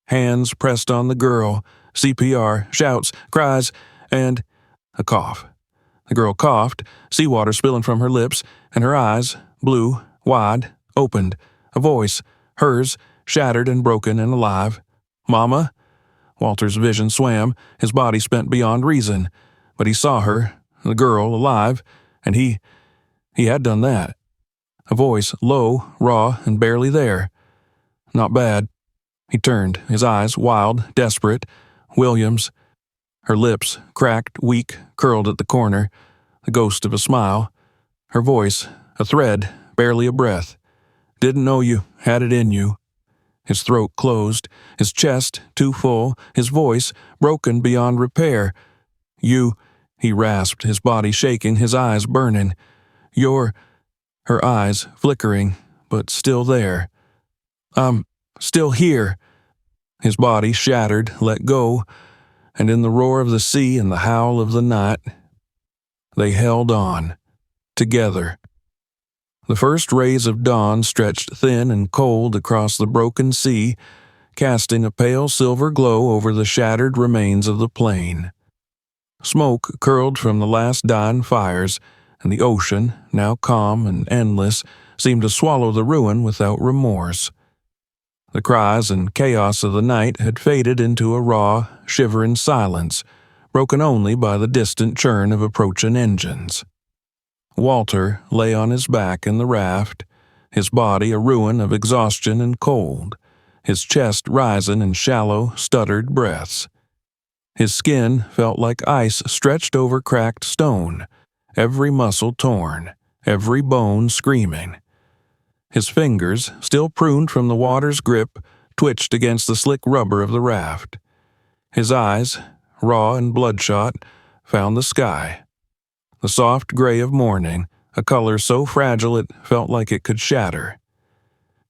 Hands pressed on the girl, CPR, shouts, cries, and a cough. The girl coughed, seawater spilling from her lips, and her eyes, blue, wide, opened. A voice, hers, shattered and broken and alive. Mama? Walter's vision swam, his body spent beyond reason. But he saw her, the girl, alive, and he had done that. A voice, low, raw, and barely there. Not bad. He turned, his eyes wild, desperate. Williams. Her lips, cracked, weak, curled at the corner, the ghost of a smile. Her voice, a thread, barely a breath. Didn't know you, had it in you. His throat closed, his chest too full, his voice broken beyond repair. You, he rasped, his body shaking, his eyes burning. You're, her eyes flickering, but still there. I'm still here. His body shattered, let go, and in the roar of the sea and the howl of the night, they held on, together. The first rays of dawn stretched thin and cold across the broken sea, casting a pale silver glow over the shattered remains of the plain. Smoke curled from the last dying fires, and the ocean, now calm and endless, seemed to swallow the ruin without remorse. The cries and chaos of the night had faded into a raw, shivering silence, broken only by the distant churn of approaching engines. Walter lay on his back in the raft, his body a ruin of exhaustion and cold, his chest rising in shallow, stuttered breaths. His skin felt like ice stretched over cracked stone, every muscle torn, every bone screaming. His fingers, still pruned from the water's grip, twitched against the slick rubber of the raft. His eyes, raw and bloodshot, found the sky. The soft gray of morning, a color so fragile it felt like it could shatter.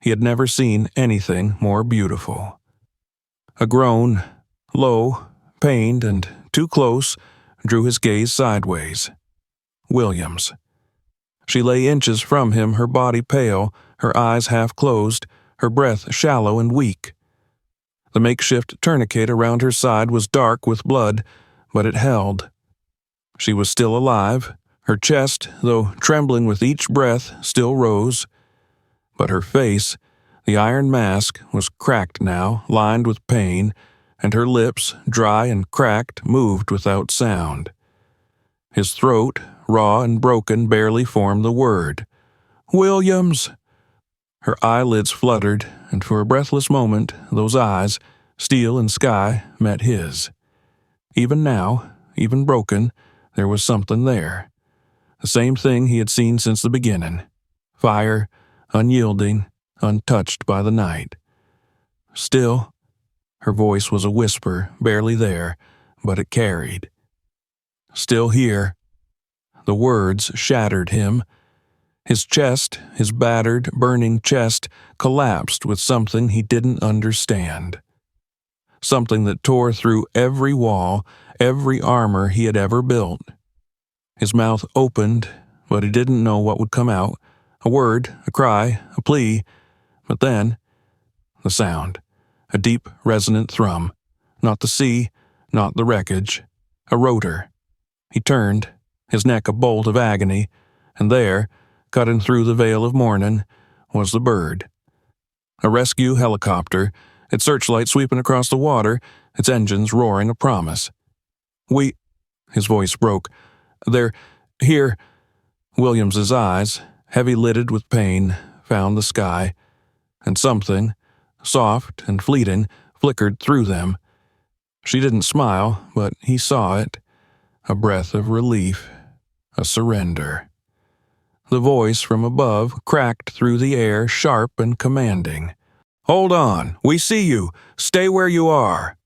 He had never seen anything more beautiful. A groan, low, pained and too close, drew his gaze sideways. Williams. She lay inches from him, her body pale, her eyes half closed, her breath shallow and weak. The makeshift tourniquet around her side was dark with blood, but it held. She was still alive. Her chest, though trembling with each breath, still rose. But her face, the iron mask, was cracked now, lined with pain, and her lips, dry and cracked, moved without sound. His throat, raw and broken, barely formed the word. Williams! Her eyelids fluttered, and for a breathless moment, those eyes, steel and sky, met his. Even now, even broken, there was something there. The same thing he had seen since the beginning. Fire, unyielding, untouched by the night. Still, her voice was a whisper, barely there, but it carried. Still here. The words shattered him. His chest, his battered, burning chest, collapsed with something he didn't understand. Something that tore through every wall, every armor he had ever built. His mouth opened, but he didn't know what would come out. A word, a cry, a plea. But then, the sound. A deep, resonant thrum. Not the sea, not the wreckage. A rotor. He turned, his neck a bolt of agony, and there, cutting through the veil of morning, was the bird. A rescue helicopter, its searchlight sweeping across the water, its engines roaring a promise. His voice broke. They're here. Williams's eyes, heavy-lidded with pain, found the sky, and something, soft and fleeting, flickered through them. She didn't smile, but he saw it. A breath of relief, a surrender. The voice from above cracked through the air, sharp and commanding. "Hold on, we see you. Stay where you are."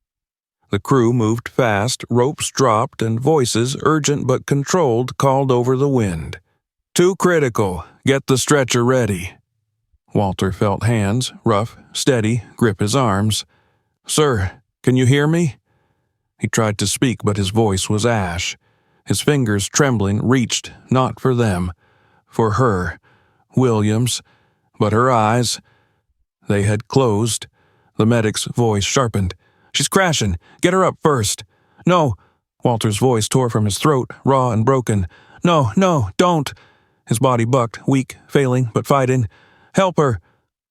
The crew moved fast, ropes dropped, and voices, urgent but controlled, called over the wind. "Too critical. Get the stretcher ready." Walter felt hands, rough, steady, grip his arms. "Sir, can you hear me?" He tried to speak, but his voice was ash. His fingers, trembling, reached, not for them, for her, Williams, but her eyes, they had closed. The medic's voice sharpened. "She's crashing. Get her up first." "No." Walter's voice tore from his throat, raw and broken. "No, no, don't." His body bucked, weak, failing, but fighting. "Help her."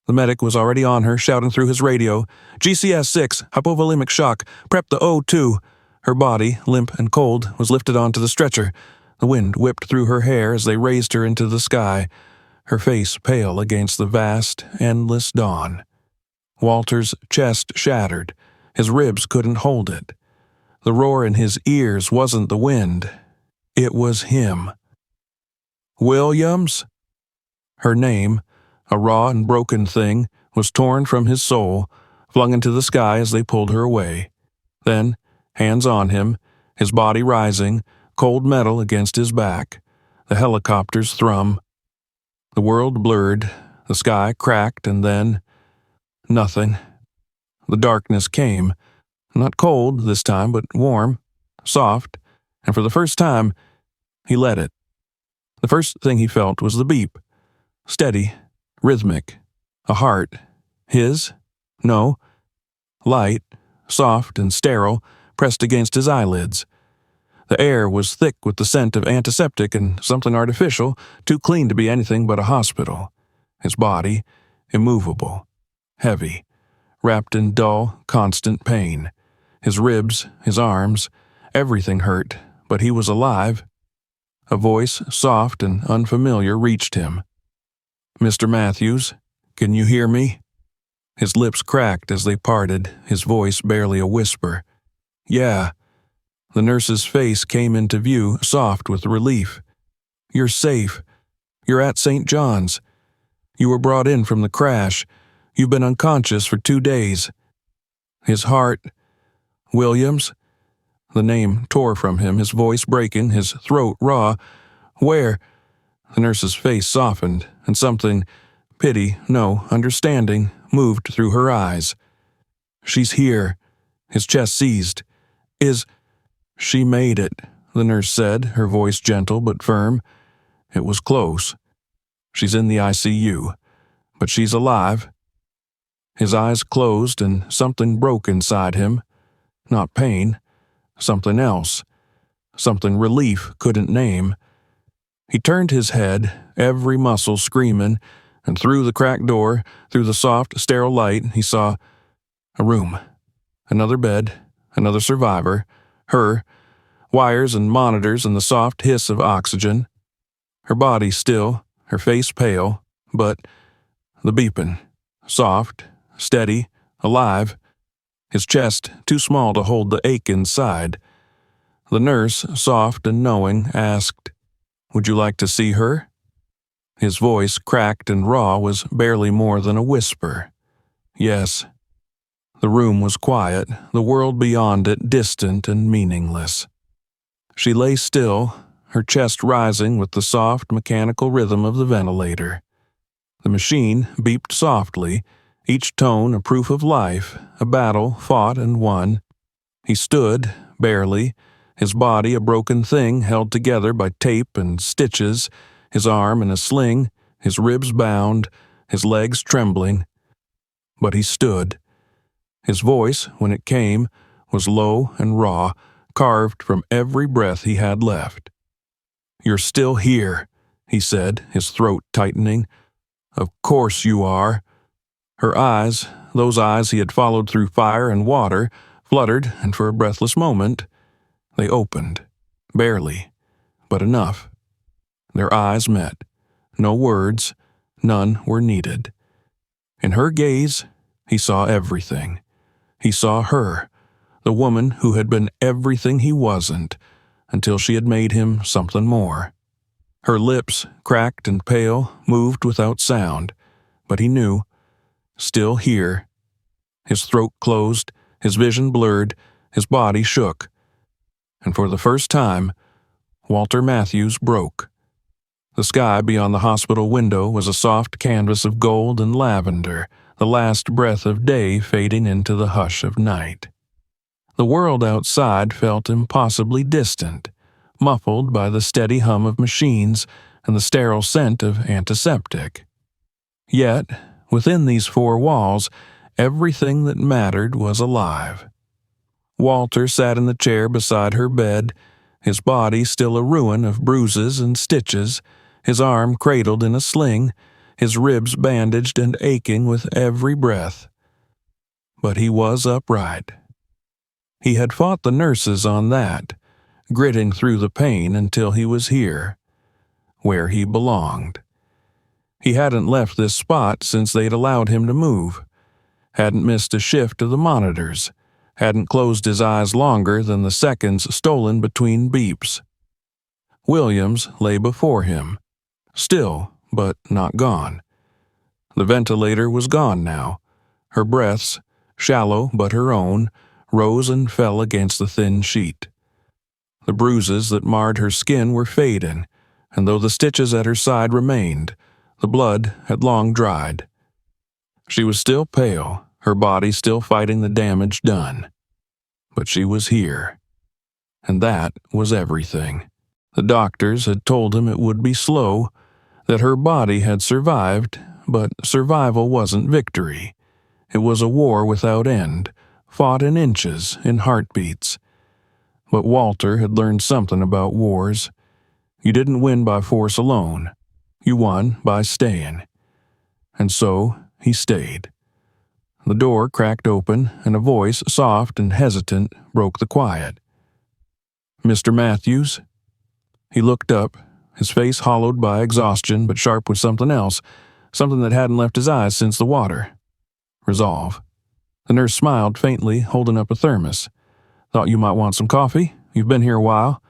The medic was already on her, shouting through his radio. "GCS 6, hypovolemic shock. Prep the O2. Her body, limp and cold, was lifted onto the stretcher. The wind whipped through her hair as they raised her into the sky, her face pale against the vast, endless dawn. Walter's chest shattered. His ribs couldn't hold it. The roar in his ears wasn't the wind. It was him. "Williams?" Her name, a raw and broken thing, was torn from his soul, flung into the sky as they pulled her away. Then, hands on him, his body rising, cold metal against his back, the helicopter's thrum. The world blurred, the sky cracked, and then nothing. The darkness came, not cold this time, but warm, soft, and for the first time, he let it. The first thing he felt was the beep. Steady, rhythmic, a heart. His? No. Light, soft and sterile, pressed against his eyelids. The air was thick with the scent of antiseptic and something artificial, too clean to be anything but a hospital. His body, immovable, heavy, wrapped in dull, constant pain. His ribs, his arms, everything hurt, but he was alive. A voice, soft and unfamiliar, reached him. "Mr. Matthews, can you hear me?" His lips cracked as they parted, his voice barely a whisper. "Yeah." The nurse's face came into view, soft with relief. "You're safe. You're at St. John's. You were brought in from the crash. You've been unconscious for 2 days." His heart... "Williams?" The name tore from him, his voice breaking, his throat raw. "Where?" The nurse's face softened, and something, pity, no, understanding, moved through her eyes. "She's here." His chest seized. She made it," the nurse said, her voice gentle but firm. It was close. "She's in the ICU, but she's alive." His eyes closed and something broke inside him. Not pain, something else. Something relief couldn't name. He turned his head, every muscle screaming, and through the cracked door, through the soft, sterile light, he saw a room. Another bed, another survivor, her, wires and monitors and the soft hiss of oxygen. Her body still, her face pale, but the beeping, soft, steady, alive. His chest too small to hold the ache inside. The nurse, soft and knowing, asked, "Would you like to see her?" His voice, cracked and raw, was barely more than a whisper. Yes. The room was quiet, the world beyond it distant and meaningless. She lay still, her chest rising with the soft mechanical rhythm of the ventilator. The machine beeped softly, each tone a proof of life, a battle fought and won. He stood, barely, his body a broken thing held together by tape and stitches, his arm in a sling, his ribs bound, his legs trembling. But he stood. His voice, when it came, was low and raw, carved from every breath he had left. "You're still here," he said, his throat tightening. "Of course you are." Her eyes, those eyes he had followed through fire and water, fluttered, and for a breathless moment, they opened. Barely, but enough. Their eyes met. No words, none were needed. In her gaze, he saw everything. He saw her, the woman who had been everything he wasn't, until she had made him something more. Her lips, cracked and pale, moved without sound, but he knew. Still here. His throat closed, his vision blurred, his body shook. And for the first time, Walter Matthews broke. The sky beyond the hospital window was a soft canvas of gold and lavender, the last breath of day fading into the hush of night. The world outside felt impossibly distant, muffled by the steady hum of machines and the sterile scent of antiseptic. Yet, within these four walls, everything that mattered was alive. Walter sat in the chair beside her bed, his body still a ruin of bruises and stitches, his arm cradled in a sling, his ribs bandaged and aching with every breath. But he was upright. He had fought the nurses on that, gritting through the pain until he was here, where he belonged. He hadn't left this spot since they'd allowed him to move, hadn't missed a shift of the monitors, hadn't closed his eyes longer than the seconds stolen between beeps. Williams lay before him, still, but not gone. The ventilator was gone now. Her breaths, shallow but her own, rose and fell against the thin sheet. The bruises that marred her skin were fading, and though the stitches at her side remained, the blood had long dried. She was still pale, her body still fighting the damage done. But she was here. And that was everything. The doctors had told him it would be slow, that her body had survived, but survival wasn't victory. It was a war without end, fought in inches, in heartbeats. But Walter had learned something about wars. You didn't win by force alone. You won by staying. And so he stayed. The door cracked open, and a voice, soft and hesitant, broke the quiet. "Mr. Matthews?" He looked up, his face hollowed by exhaustion but sharp with something else, something that hadn't left his eyes since the water. Resolve. The nurse smiled faintly, holding up a thermos. "Thought you might want some coffee? You've been here a while."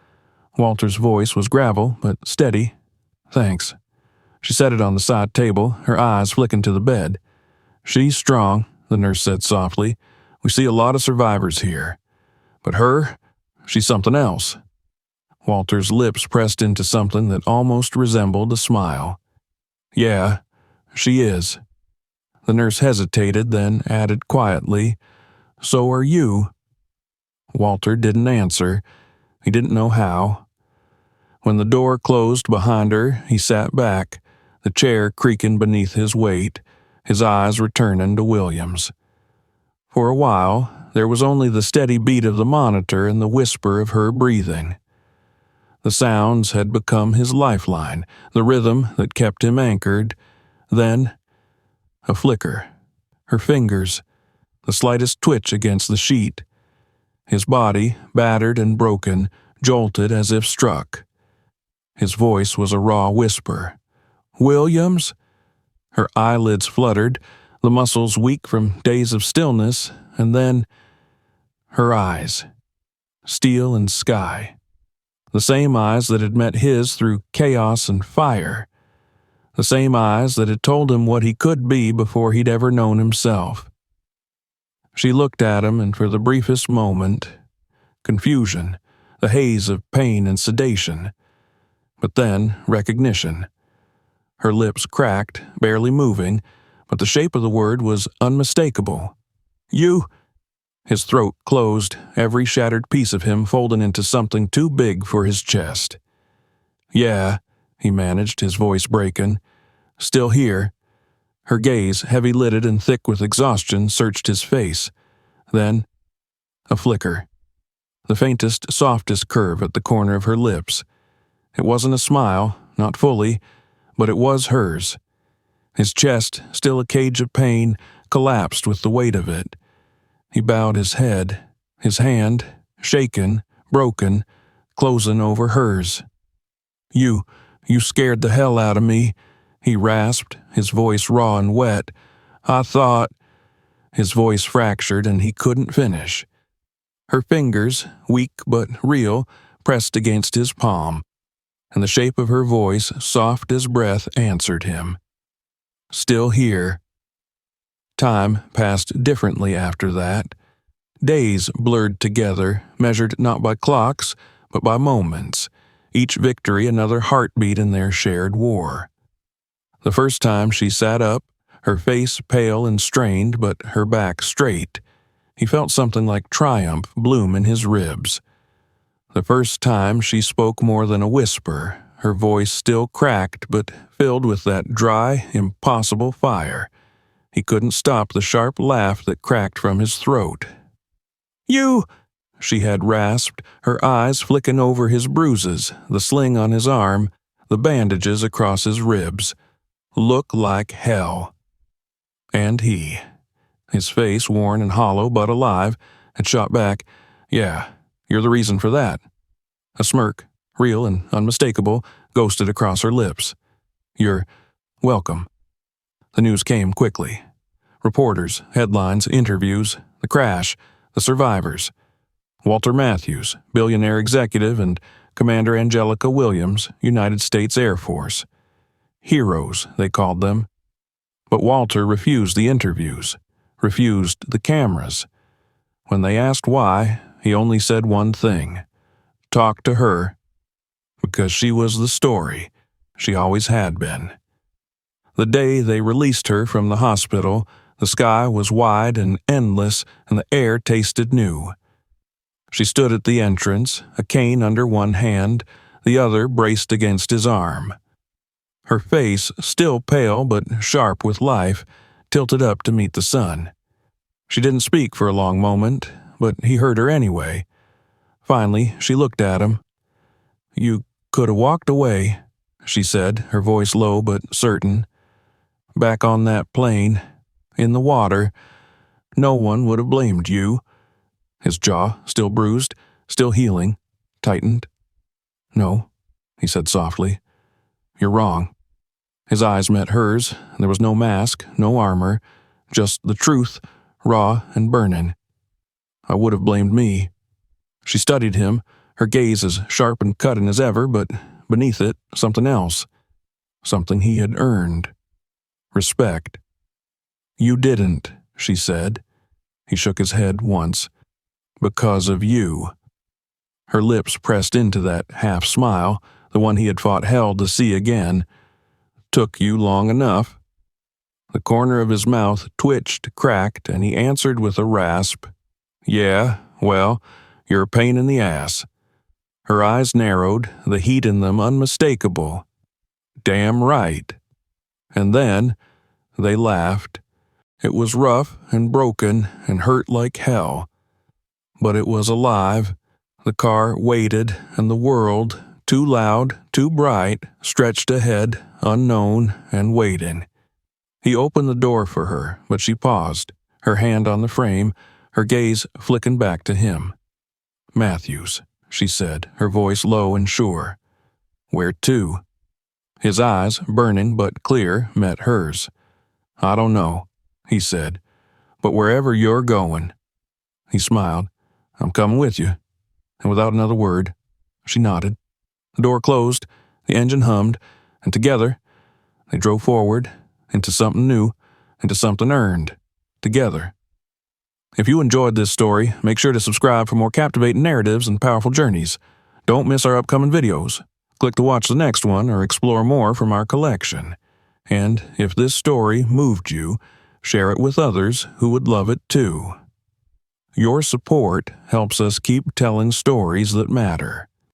Walter's voice was gravel, but steady. "Thanks." She set it on the side table, her eyes flicking to the bed. "She's strong," the nurse said softly. "We see a lot of survivors here. But her, she's something else." Walter's lips pressed into something that almost resembled a smile. "Yeah, she is." The nurse hesitated, then added quietly, "So are you." Walter didn't answer. He didn't know how. When the door closed behind her, he sat back, the chair creaking beneath his weight, his eyes returning to Williams. For a while, there was only the steady beat of the monitor and the whisper of her breathing. The sounds had become his lifeline, the rhythm that kept him anchored. Then, a flicker. Her fingers, the slightest twitch against the sheet. His body, battered and broken, jolted as if struck. His voice was a raw whisper. "Williams?" Her eyelids fluttered, the muscles weak from days of stillness, and then her eyes. Steel and sky. The same eyes that had met his through chaos and fire. The same eyes that had told him what he could be before he'd ever known himself. She looked at him, and for the briefest moment, confusion, the haze of pain and sedation, But then, recognition. Her lips cracked, barely moving, but the shape of the word was unmistakable. You... His throat closed, every shattered piece of him folded into something too big for his chest. Yeah, he managed, his voice breaking. Still here. Her gaze, heavy-lidded and thick with exhaustion, searched his face. Then, a flicker. The faintest, softest curve at the corner of her lips. It wasn't a smile, not fully, but it was hers. His chest, still a cage of pain, collapsed with the weight of it. He bowed his head, his hand, shaken, broken, closing over hers. You scared the hell out of me," he rasped, his voice raw and wet. "I thought—" His voice fractured and he couldn't finish. Her fingers, weak but real, pressed against his palm, and the shape of her voice, soft as breath, answered him. Still here. Time passed differently after that. Days blurred together, measured not by clocks, but by moments, each victory another heartbeat in their shared war. The first time she sat up, her face pale and strained, but her back straight, he felt something like triumph bloom in his ribs. The first time she spoke more than a whisper, her voice still cracked but filled with that dry, impossible fire. He couldn't stop the sharp laugh that cracked from his throat. "You!" she had rasped, her eyes flicking over his bruises, the sling on his arm, the bandages across his ribs. "Look like hell." And he, his face worn and hollow but alive, had shot back, "Yeah, you're the reason for that." A smirk, real and unmistakable, ghosted across her lips. "You're welcome." The news came quickly. Reporters, headlines, interviews, the crash, the survivors. Walter Matthews, billionaire executive, and Commander Angelica Williams, United States Air Force. Heroes, they called them. But Walter refused the interviews, refused the cameras. When they asked why, he only said one thing: talk to her, because she was the story. She always had been. The day they released her from the hospital, the sky was wide and endless, and the air tasted new. She stood at the entrance, a cane under one hand, the other braced against his arm. Her face, still pale but sharp with life, tilted up to meet the sun. She didn't speak for a long moment, but he heard her anyway. Finally, she looked at him. "You could have walked away," she said, her voice low but certain. "Back on that plane, in the water, no one would have blamed you." His jaw, still bruised, still healing, tightened. "No," he said softly. "You're wrong." His eyes met hers. There was no mask, no armor, just the truth, raw and burning. "I would have blamed me." She studied him, her gaze as sharp and cutting as ever, but beneath it, something else. Something he had earned. Respect. "You didn't," she said. He shook his head once. "Because of you." Her lips pressed into that half-smile, the one he had fought hell to see again. "Took you long enough." The corner of his mouth twitched, cracked, and he answered with a rasp. "Yeah, well, you're a pain in the ass." Her eyes narrowed, the heat in them unmistakable. "Damn right." And then they laughed. It was rough and broken and hurt like hell. But it was alive. The car waited, and the world, too loud, too bright, stretched ahead, unknown and waiting. He opened the door for her, but she paused, her hand on the frame, her gaze flicking back to him. "Matthews," she said, her voice low and sure. "Where to?" His eyes, burning but clear, met hers. "I don't know," he said, "but wherever you're going." He smiled. "I'm coming with you." And without another word, she nodded. The door closed, the engine hummed, and together they drove forward, into something new, into something earned, together. If you enjoyed this story, make sure to subscribe for more captivating narratives and powerful journeys. Don't miss our upcoming videos. Click to watch the next one or explore more from our collection. And if this story moved you, share it with others who would love it too. Your support helps us keep telling stories that matter.